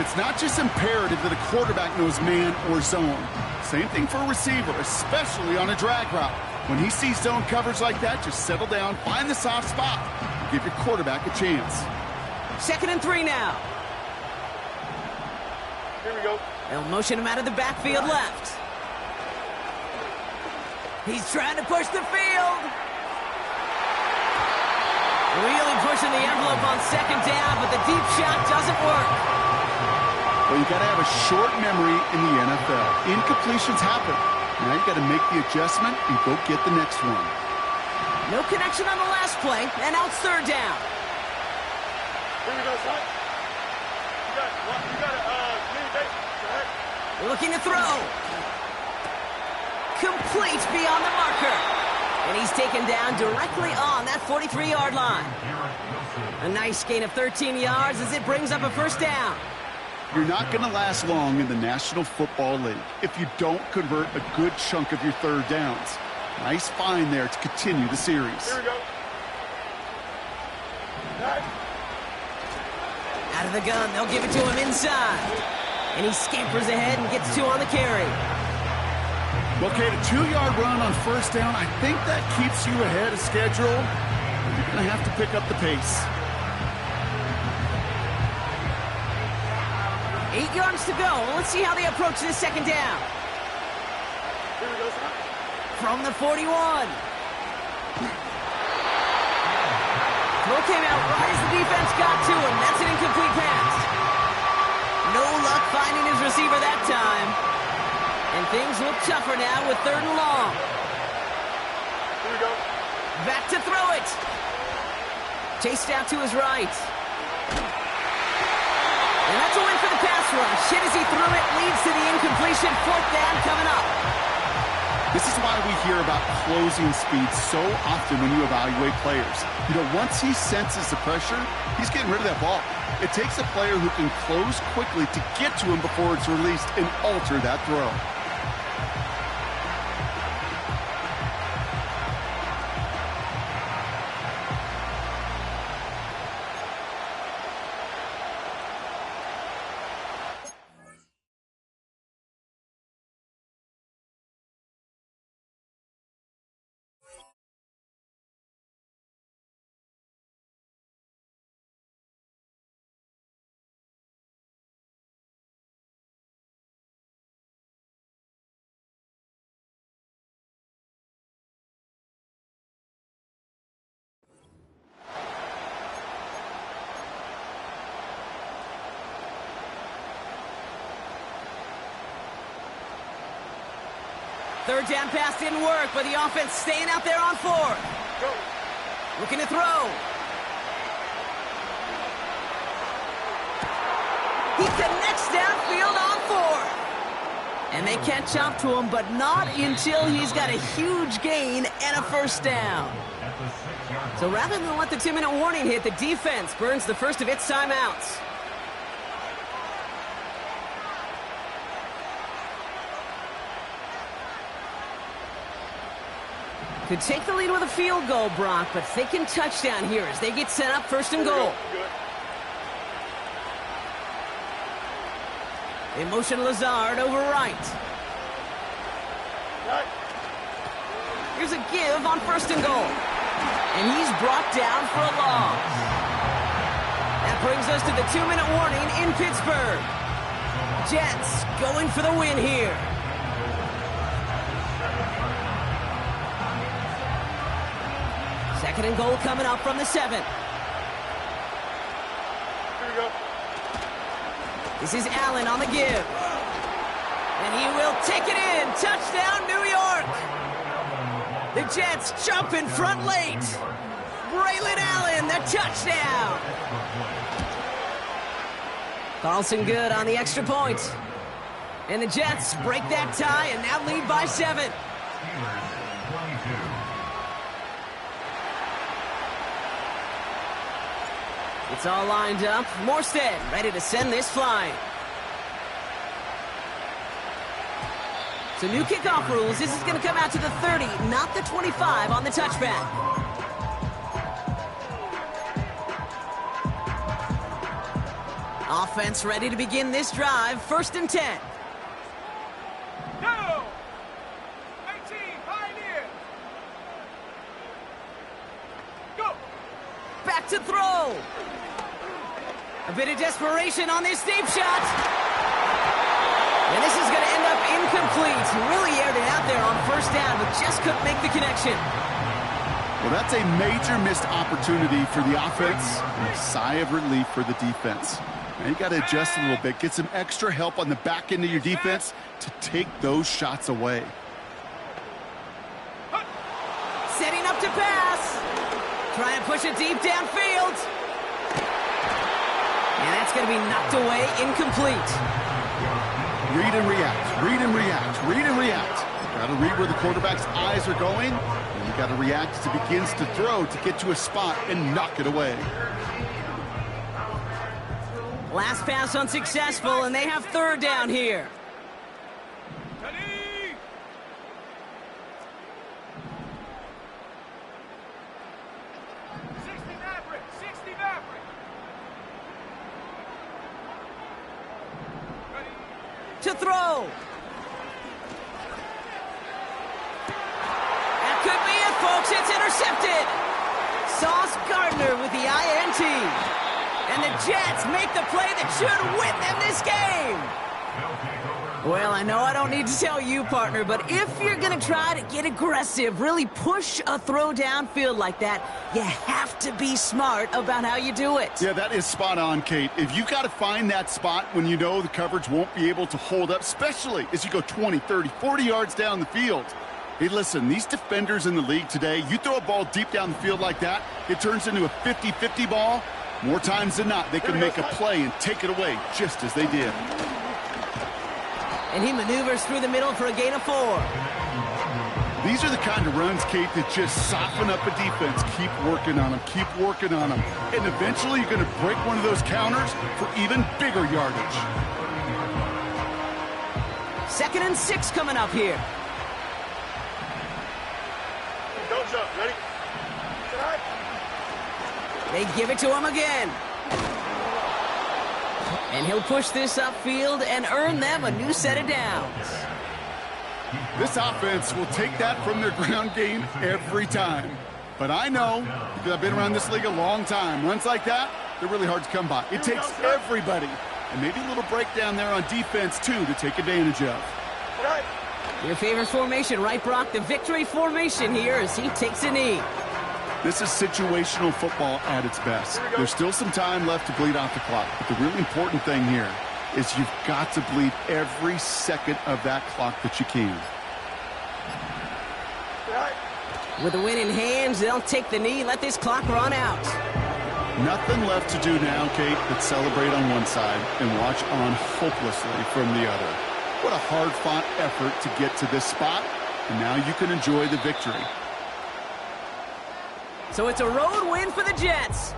Speaker 1: It's not just imperative that a quarterback knows man or zone. Same thing for a receiver, especially on a drag route. When he sees zone coverage like that, just settle down, find the soft spot, and give your quarterback a chance.
Speaker 2: 2nd and 3 now.
Speaker 3: Here we go.
Speaker 2: They'll motion him out of the backfield left. He's trying to push the field. Really pushing the envelope on 2nd down, but the deep shot doesn't work.
Speaker 1: Well, you got to have a short memory in the NFL. Incompletions happen. Now you got to make the adjustment and go get the next one.
Speaker 2: No connection on the last play, and now it's 3rd down.
Speaker 3: Here we go, son. You got communication. Go ahead.
Speaker 2: Looking to throw. Complete beyond the marker. And he's taken down directly on that 43-yard line. A nice gain of 13 yards as it brings up a 1st down.
Speaker 1: You're not going to last long in the National Football League if you don't convert a good chunk of your third downs. Nice find there to continue the series.
Speaker 3: Here we go.
Speaker 2: Out of the gun, they'll give it to him inside. And he scampers ahead and gets 2 on the carry.
Speaker 1: Okay, the 2-yard run on 1st down, I think that keeps you ahead of schedule. You're going to have to pick up the pace.
Speaker 2: 8 yards to go. Let's see how they approach this 2nd down.
Speaker 3: Here we go, son.
Speaker 2: From the 41. Throw came out right as the defense got to him. That's an incomplete pass. No luck finding his receiver that time. And things look tougher now with 3rd and long.
Speaker 3: Here we go.
Speaker 2: Back to throw it. Chased out to his right. And that's a win for the pass rush. Hit as he threw it, leads to the incompletion. 4th down coming up.
Speaker 1: This is why we hear about closing speed so often when you evaluate players. You know, once he senses the pressure, he's getting rid of that ball. It takes a player who can close quickly to get to him before it's released and alter that throw.
Speaker 2: Third down pass didn't work, but the offense staying out there on 4th.
Speaker 3: Go.
Speaker 2: Looking to throw. He connects downfield on 4th. And they catch up to him, but not until he's got a huge gain and a 1st down. So rather than let the 2-minute warning hit, the defense burns the first of its timeouts. Could take the lead with a field goal, Brock, but thinking touchdown here as they get set up 1st and goal.
Speaker 3: Good.
Speaker 2: They motion Lazard over right.
Speaker 3: Right.
Speaker 2: Here's a give on 1st and goal. And he's brought down for a loss. That brings us to the 2-minute warning in Pittsburgh. Jets going for the win here. Second and goal coming up from the 7.
Speaker 3: Here we go.
Speaker 2: This is Allen on the give. And he will take it in. Touchdown, New York. The Jets jump in front late. Braylon Allen, the touchdown. Carlson good on the extra point. And the Jets break that tie and now lead by 7. It's all lined up. Morstead ready to send this flying. So new kickoff rules. This is going to come out to the 30, not the 25 on the touchback. Offense ready to begin this drive. 1st and 10.
Speaker 3: Go! 18, Pioneer! Go!
Speaker 2: Back to throw. A bit of desperation on this deep shot. And this is going to end up incomplete. He really aired it out there on 1st down, but just couldn't make the connection.
Speaker 1: Well, that's a major missed opportunity for the offense and a sigh of relief for the defense. Now you got to adjust a little bit, get some extra help on the back end of your defense to take those shots away.
Speaker 2: Setting up to pass. Trying to push it deep downfield. And that's going to be knocked away, incomplete.
Speaker 1: Read and react, read and react, read and react. Got to read where the quarterback's eyes are going, and you got to react as he begins to throw to get to a spot and knock it away.
Speaker 2: Last pass unsuccessful, and they have 3rd down here.
Speaker 3: Ready? 60 Maverick! 60 Maverick! Ready?
Speaker 2: To throw. That could be it, folks. It's intercepted. Sauce Gardner with the INT. And the Jets make the play that should win them this game. Well, I know I don't need to tell you, partner, but if you're going to try to get aggressive, really push a throw downfield like that, you have to be smart about how you do it.
Speaker 1: Yeah, that is spot on, Kate. If you got to find that spot when you know the coverage won't be able to hold up, especially as you go 20, 30, 40 yards down the field. Hey, listen, these defenders in the league today, you throw a ball deep down the field like that, it turns into a 50-50 ball. More times than not, they can make a play and take it away just as they did.
Speaker 2: And he maneuvers through the middle for a gain of 4.
Speaker 1: These are the kind of runs, Kate, that just soften up a defense. Keep working on them, keep working on them. And eventually you're going to break one of those counters for even bigger yardage.
Speaker 2: 2nd and 6 coming up here.
Speaker 3: Don't jump. Ready? Right.
Speaker 2: They give it to him again. And he'll push this upfield and earn them a new set of downs.
Speaker 1: This offense will take that from their ground game every time. But I know, because I've been around this league a long time, runs like that, they're really hard to come by. It takes everybody. And maybe a little breakdown there on defense, too, to take advantage of.
Speaker 3: Right.
Speaker 2: Your favorite formation, right, Brock? The victory formation here as he takes a knee.
Speaker 1: This is situational football at its best. There's still some time left to bleed out the clock. But the really important thing here is you've got to bleed every second of that clock that you can.
Speaker 3: Right.
Speaker 2: With the win in hands, they'll take the knee and let this clock run out.
Speaker 1: Nothing left to do now, Kate, but celebrate on one side and watch on hopelessly from the other. What a hard-fought effort to get to this spot, and now you can enjoy the victory.
Speaker 2: So it's a road win for the Jets.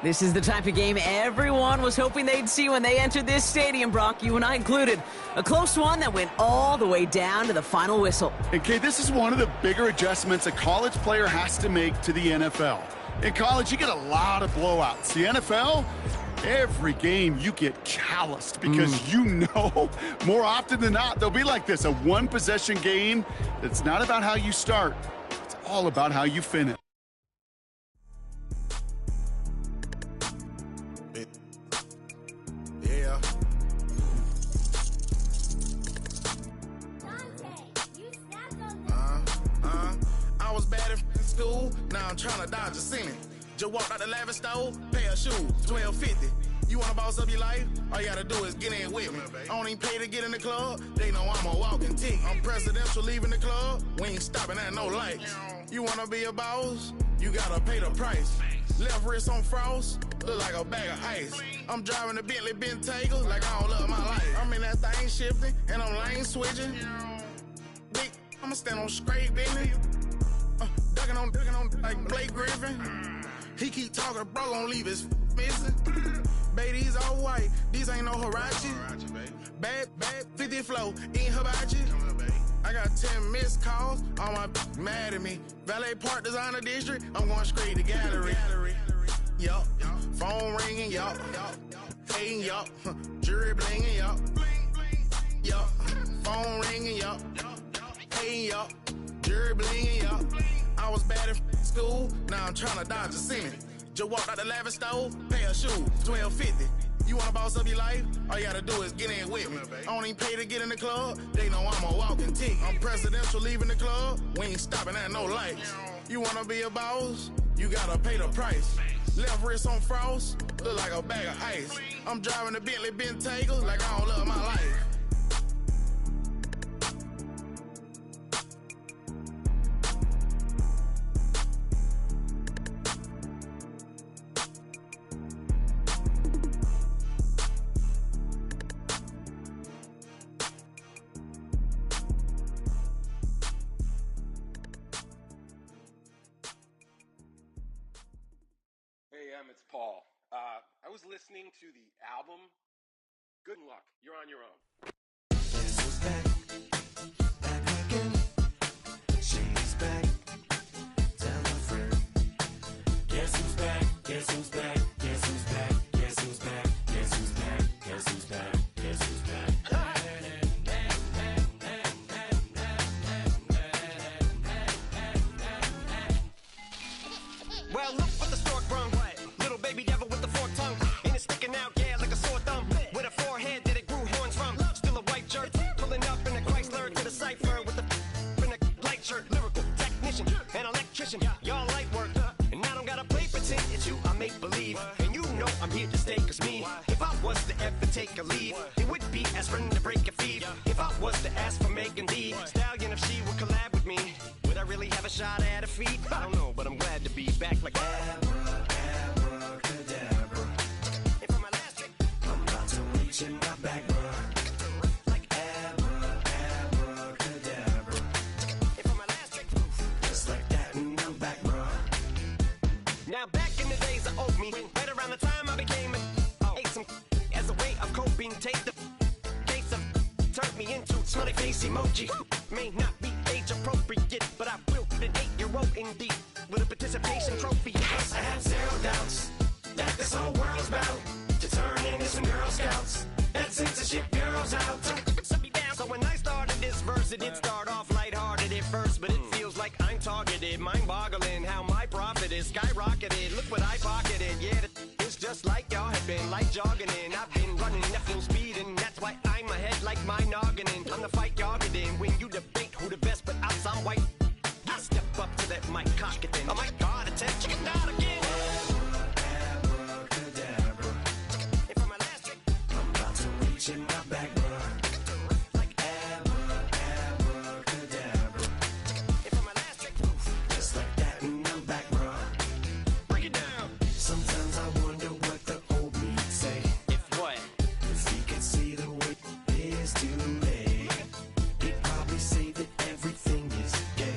Speaker 2: This is the type of game everyone was hoping they'd see when they entered this stadium, Brock, you and I included. A close one that went all the way down to the final whistle.
Speaker 1: And Kay, this is one of the bigger adjustments a college player has to make to the NFL. In college, you get a lot of blowouts. The NFL, every game you get calloused because you know more often than not they'll be like this, a one-possession game. It's not about how you start. It's all about how you finish.
Speaker 4: Yeah. I was bad in school, now I'm trying to dodge a Senate. Just walked out the lavish store, pair of shoes, $12.50. You wanna boss up your life? All you gotta do is get in with me. I don't even pay to get in the club, they know I'm a walking tick. I'm presidential leaving the club, we ain't stopping at no lights. You wanna be a boss? You gotta pay the price. Left wrist on frost, look like a bag of ice. I'm driving a Bentley Bentayga like I don't love my life. I'm in that thing shifting, and I'm lane switching. Big, I'ma stand on straight, baby. Ducking on like Blake Griffin. He keep talking, bro, gon' leave his missing. Baby, these all white, these ain't no Hirachi. Bad, 50 flow, ain't hibachi. I got 10 missed calls, all my mad at me. Valet Park Designer District, I'm going straight to gallery. Yup, phone ringing, yup. Hating, yup. Jury blinging, yup. Yup, phone ringing, yup. Hating, yup. Jury blinging, yup. I was bad in school, now I'm trying to dodge a Senate. Just walked out the lavish store, pair of shoes, $12.50. You wanna boss up your life? All you gotta do is get in with me. I don't even pay to get in the club, they know I'm a walking tick. I'm presidential leaving the club, we ain't stopping at no lights. You wanna be a boss? You gotta pay the price. Left wrist on frost, look like a bag of ice. I'm driving a Bentley Bentayga like I don't love my life.
Speaker 5: It's Paul. I was listening to the album. Good luck. You're on your own.
Speaker 6: Guess who's back? Back again. She's back. Tell a friend. Guess who's back? Guess who's back? Guess who's back? Guess who's back? Guess who's back? Guess who's back? Guess who's back?
Speaker 7: Well, look what the stork brung. Little baby devil with the forked tongue. Ain't it sticking out, yeah, like a sore thumb. With a forehead that it grew horns from. Still a white shirt, pulling up in a Chrysler to the cipher with in a light shirt. Lyrical technician, an electrician, y'all light work. And I don't gotta play pretend, it's you I make believe. And you know I'm here to stay, cause me, if I was to ever take a leave, it would be aspirin to break a feed. If I was to ask for Megan Thee Stallion, if she would collab with me, would I really have a shot at a feat? I don't know, but I'm glad to be back like
Speaker 6: in my back, bruh. Like abracadabra.
Speaker 7: If I'm elastic,
Speaker 6: Just like that, and I'm back, bruh.
Speaker 7: Now back in the days of old me, right around the time I became ate some as a way of coping. Take the case of turned me into smiley face emoji. May not be age appropriate, but I will put an 8-year-old indeed with a participation trophy.
Speaker 6: Yes, I have zero doubts that this whole world's about to turn into some Girl Scouts and censorship girls out.
Speaker 7: So when I started this verse, it did start off lighthearted at first, but it feels like I'm targeted. Mind-boggling how my profit is skyrocketed. Look what I pocketed. Yeah, it's just like y'all have been like jogging in. I've been running at full speed, and that's why I'm ahead like my noggin. I'm the fight y'all get in when you debate who the best, but I'm some white. I step up to that mic, cock it then. Oh my God, attention, chicken out again.
Speaker 6: In my back, bruh. Like abracadabra.
Speaker 7: If I'm elastic,
Speaker 6: Just like that, and I'm back, bruh.
Speaker 7: break it down.
Speaker 6: Sometimes I wonder what the old me'd say.
Speaker 7: If what?
Speaker 6: If he could see the way it is today, he'd probably say that everything is gay.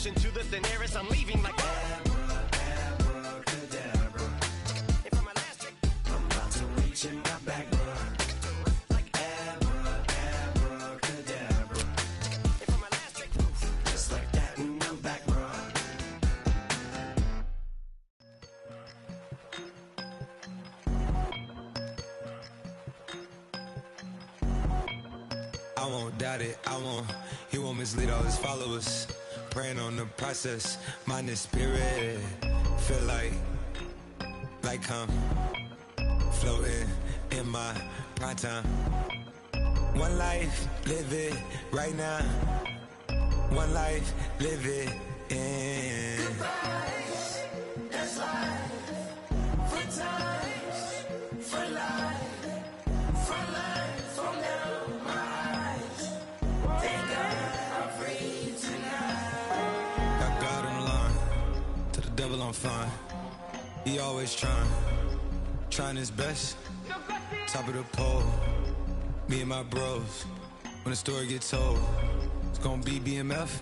Speaker 7: mission to the Daenerys. I'm leaving like
Speaker 6: Abracadabra.
Speaker 7: And for my last trick,
Speaker 6: I'm about to reach in my back,
Speaker 7: like
Speaker 6: abracadabra.
Speaker 7: and for my last trick,
Speaker 6: Just like that, and I'm back,
Speaker 8: I won't doubt it, he won't mislead all his followers. Praying on the process, mind and spirit. Feel like I'm floating in my prime time. One life, live it right now. One life, live it in.
Speaker 6: That's life. For times, for life. For life, from now, my eyes. Thank God I'm free tonight.
Speaker 8: Got God on the line, to the devil I'm fine. He always trying his best. Top of the pole, me and my bros. When the story gets told, it's gonna be BMF.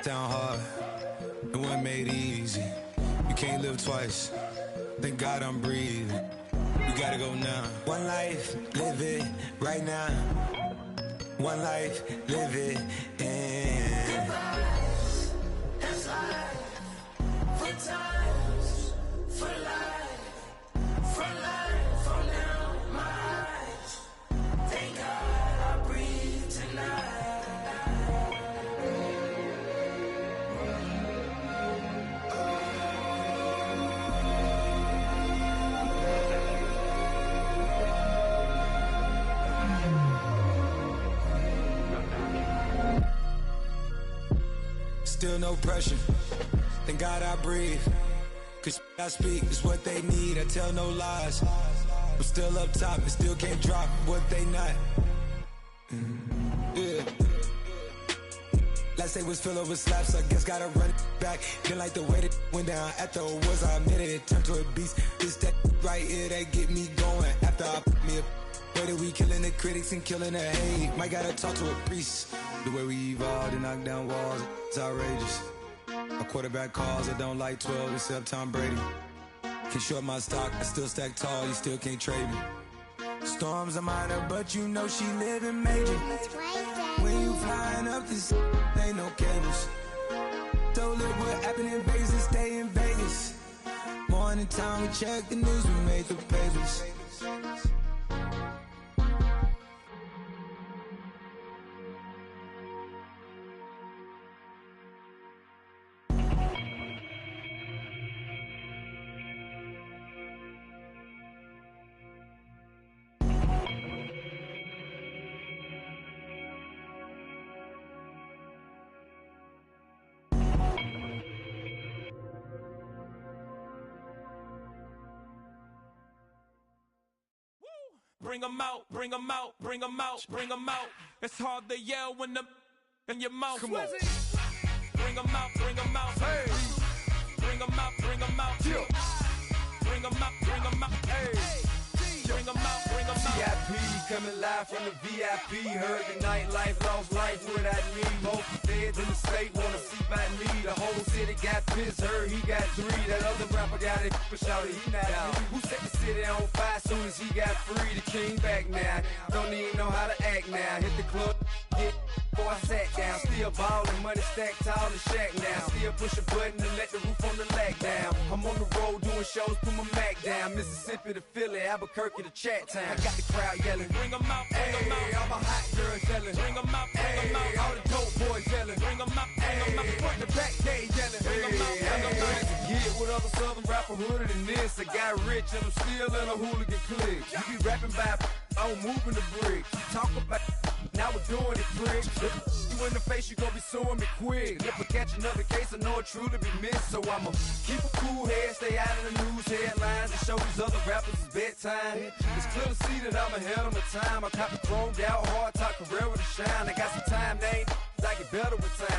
Speaker 8: Down hard, it wasn't made easy. You can't live twice. Thank God I'm breathing. We gotta go now. One life, live it right now. One life, live it in.
Speaker 6: That's life. For times, for life. For life, from now, my eyes. Thank God I breathe tonight.
Speaker 8: Still no pressure. Thank God I breathe. Cause I speak is what they need. I tell no lies. I'm still up top and still can't drop what they not. Yeah. Last day was filled with slaps, I guess gotta run it back. Didn't like the way that went down after awards, I admitted it turned to a beast. This that right here that get me going. After I put me a way that we killing the critics and killing the hate. Might gotta talk to a priest. The way we evolved and knock down walls, it's outrageous. My quarterback calls, I don't like 12 except Tom Brady. Can short my stock, I still stack tall, you still can't trade me. Storms are minor, but you know she living major. When you flying up this, ain't no cables. Don't look what happened in Vegas and stay in Vegas. Morning time, we check the news, we made the papers.
Speaker 9: Bring 'em out, bring 'em out, bring 'em out, bring 'em out. It's hard to yell when the in your mouth. Come on. Bring 'em out, bring 'em out. Hey. Bring 'em out, bring 'em out. Yeah. Bring 'em out, bring 'em out. Hey. Bring 'em out, bring 'em out.
Speaker 10: VIP coming live from the VIP. Heard the nightlife, lost life without me. Most feds in the state wanna see by me. The whole city got pissed, heard he got 3. That other rapper got it, but shouted he not out. Who set the city on fire soon as he got free? The king back now, don't even know how to act now. Hit the club, get before I sat down. Still ballin', money stacked tall and shack now. Still push a button to let the roof on the lag down. I'm on the road doing shows, put my Mac down. Mississippi to Philly, Albuquerque to Chat Town. I got the crowd yelling,
Speaker 9: bring 'em out, bring 'em out.
Speaker 10: All my hot girls yelling,
Speaker 9: bring 'em out, bring 'em out.
Speaker 10: All the dope boys yelling,
Speaker 9: bring 'em out, bring 'em out.
Speaker 10: Front the back gate yelling,
Speaker 9: bring 'em out, bring 'em out.
Speaker 10: Get with other southern rapper hooded than this. I got rich and I'm still in a hooligan clique. You be rapping by, I'm moving the bricks. You talk about, now we're doing it quick. You in the face, you gon' be suing me quick. If I catch another case, I know it truly be missed. So I'ma keep a cool head, stay out of the news headlines, and show these other rappers it's bedtime. It's clear to see that I'm ahead of my time. I copy chromed out, hard top career with a shine. I got some time, they ain't I get better with time.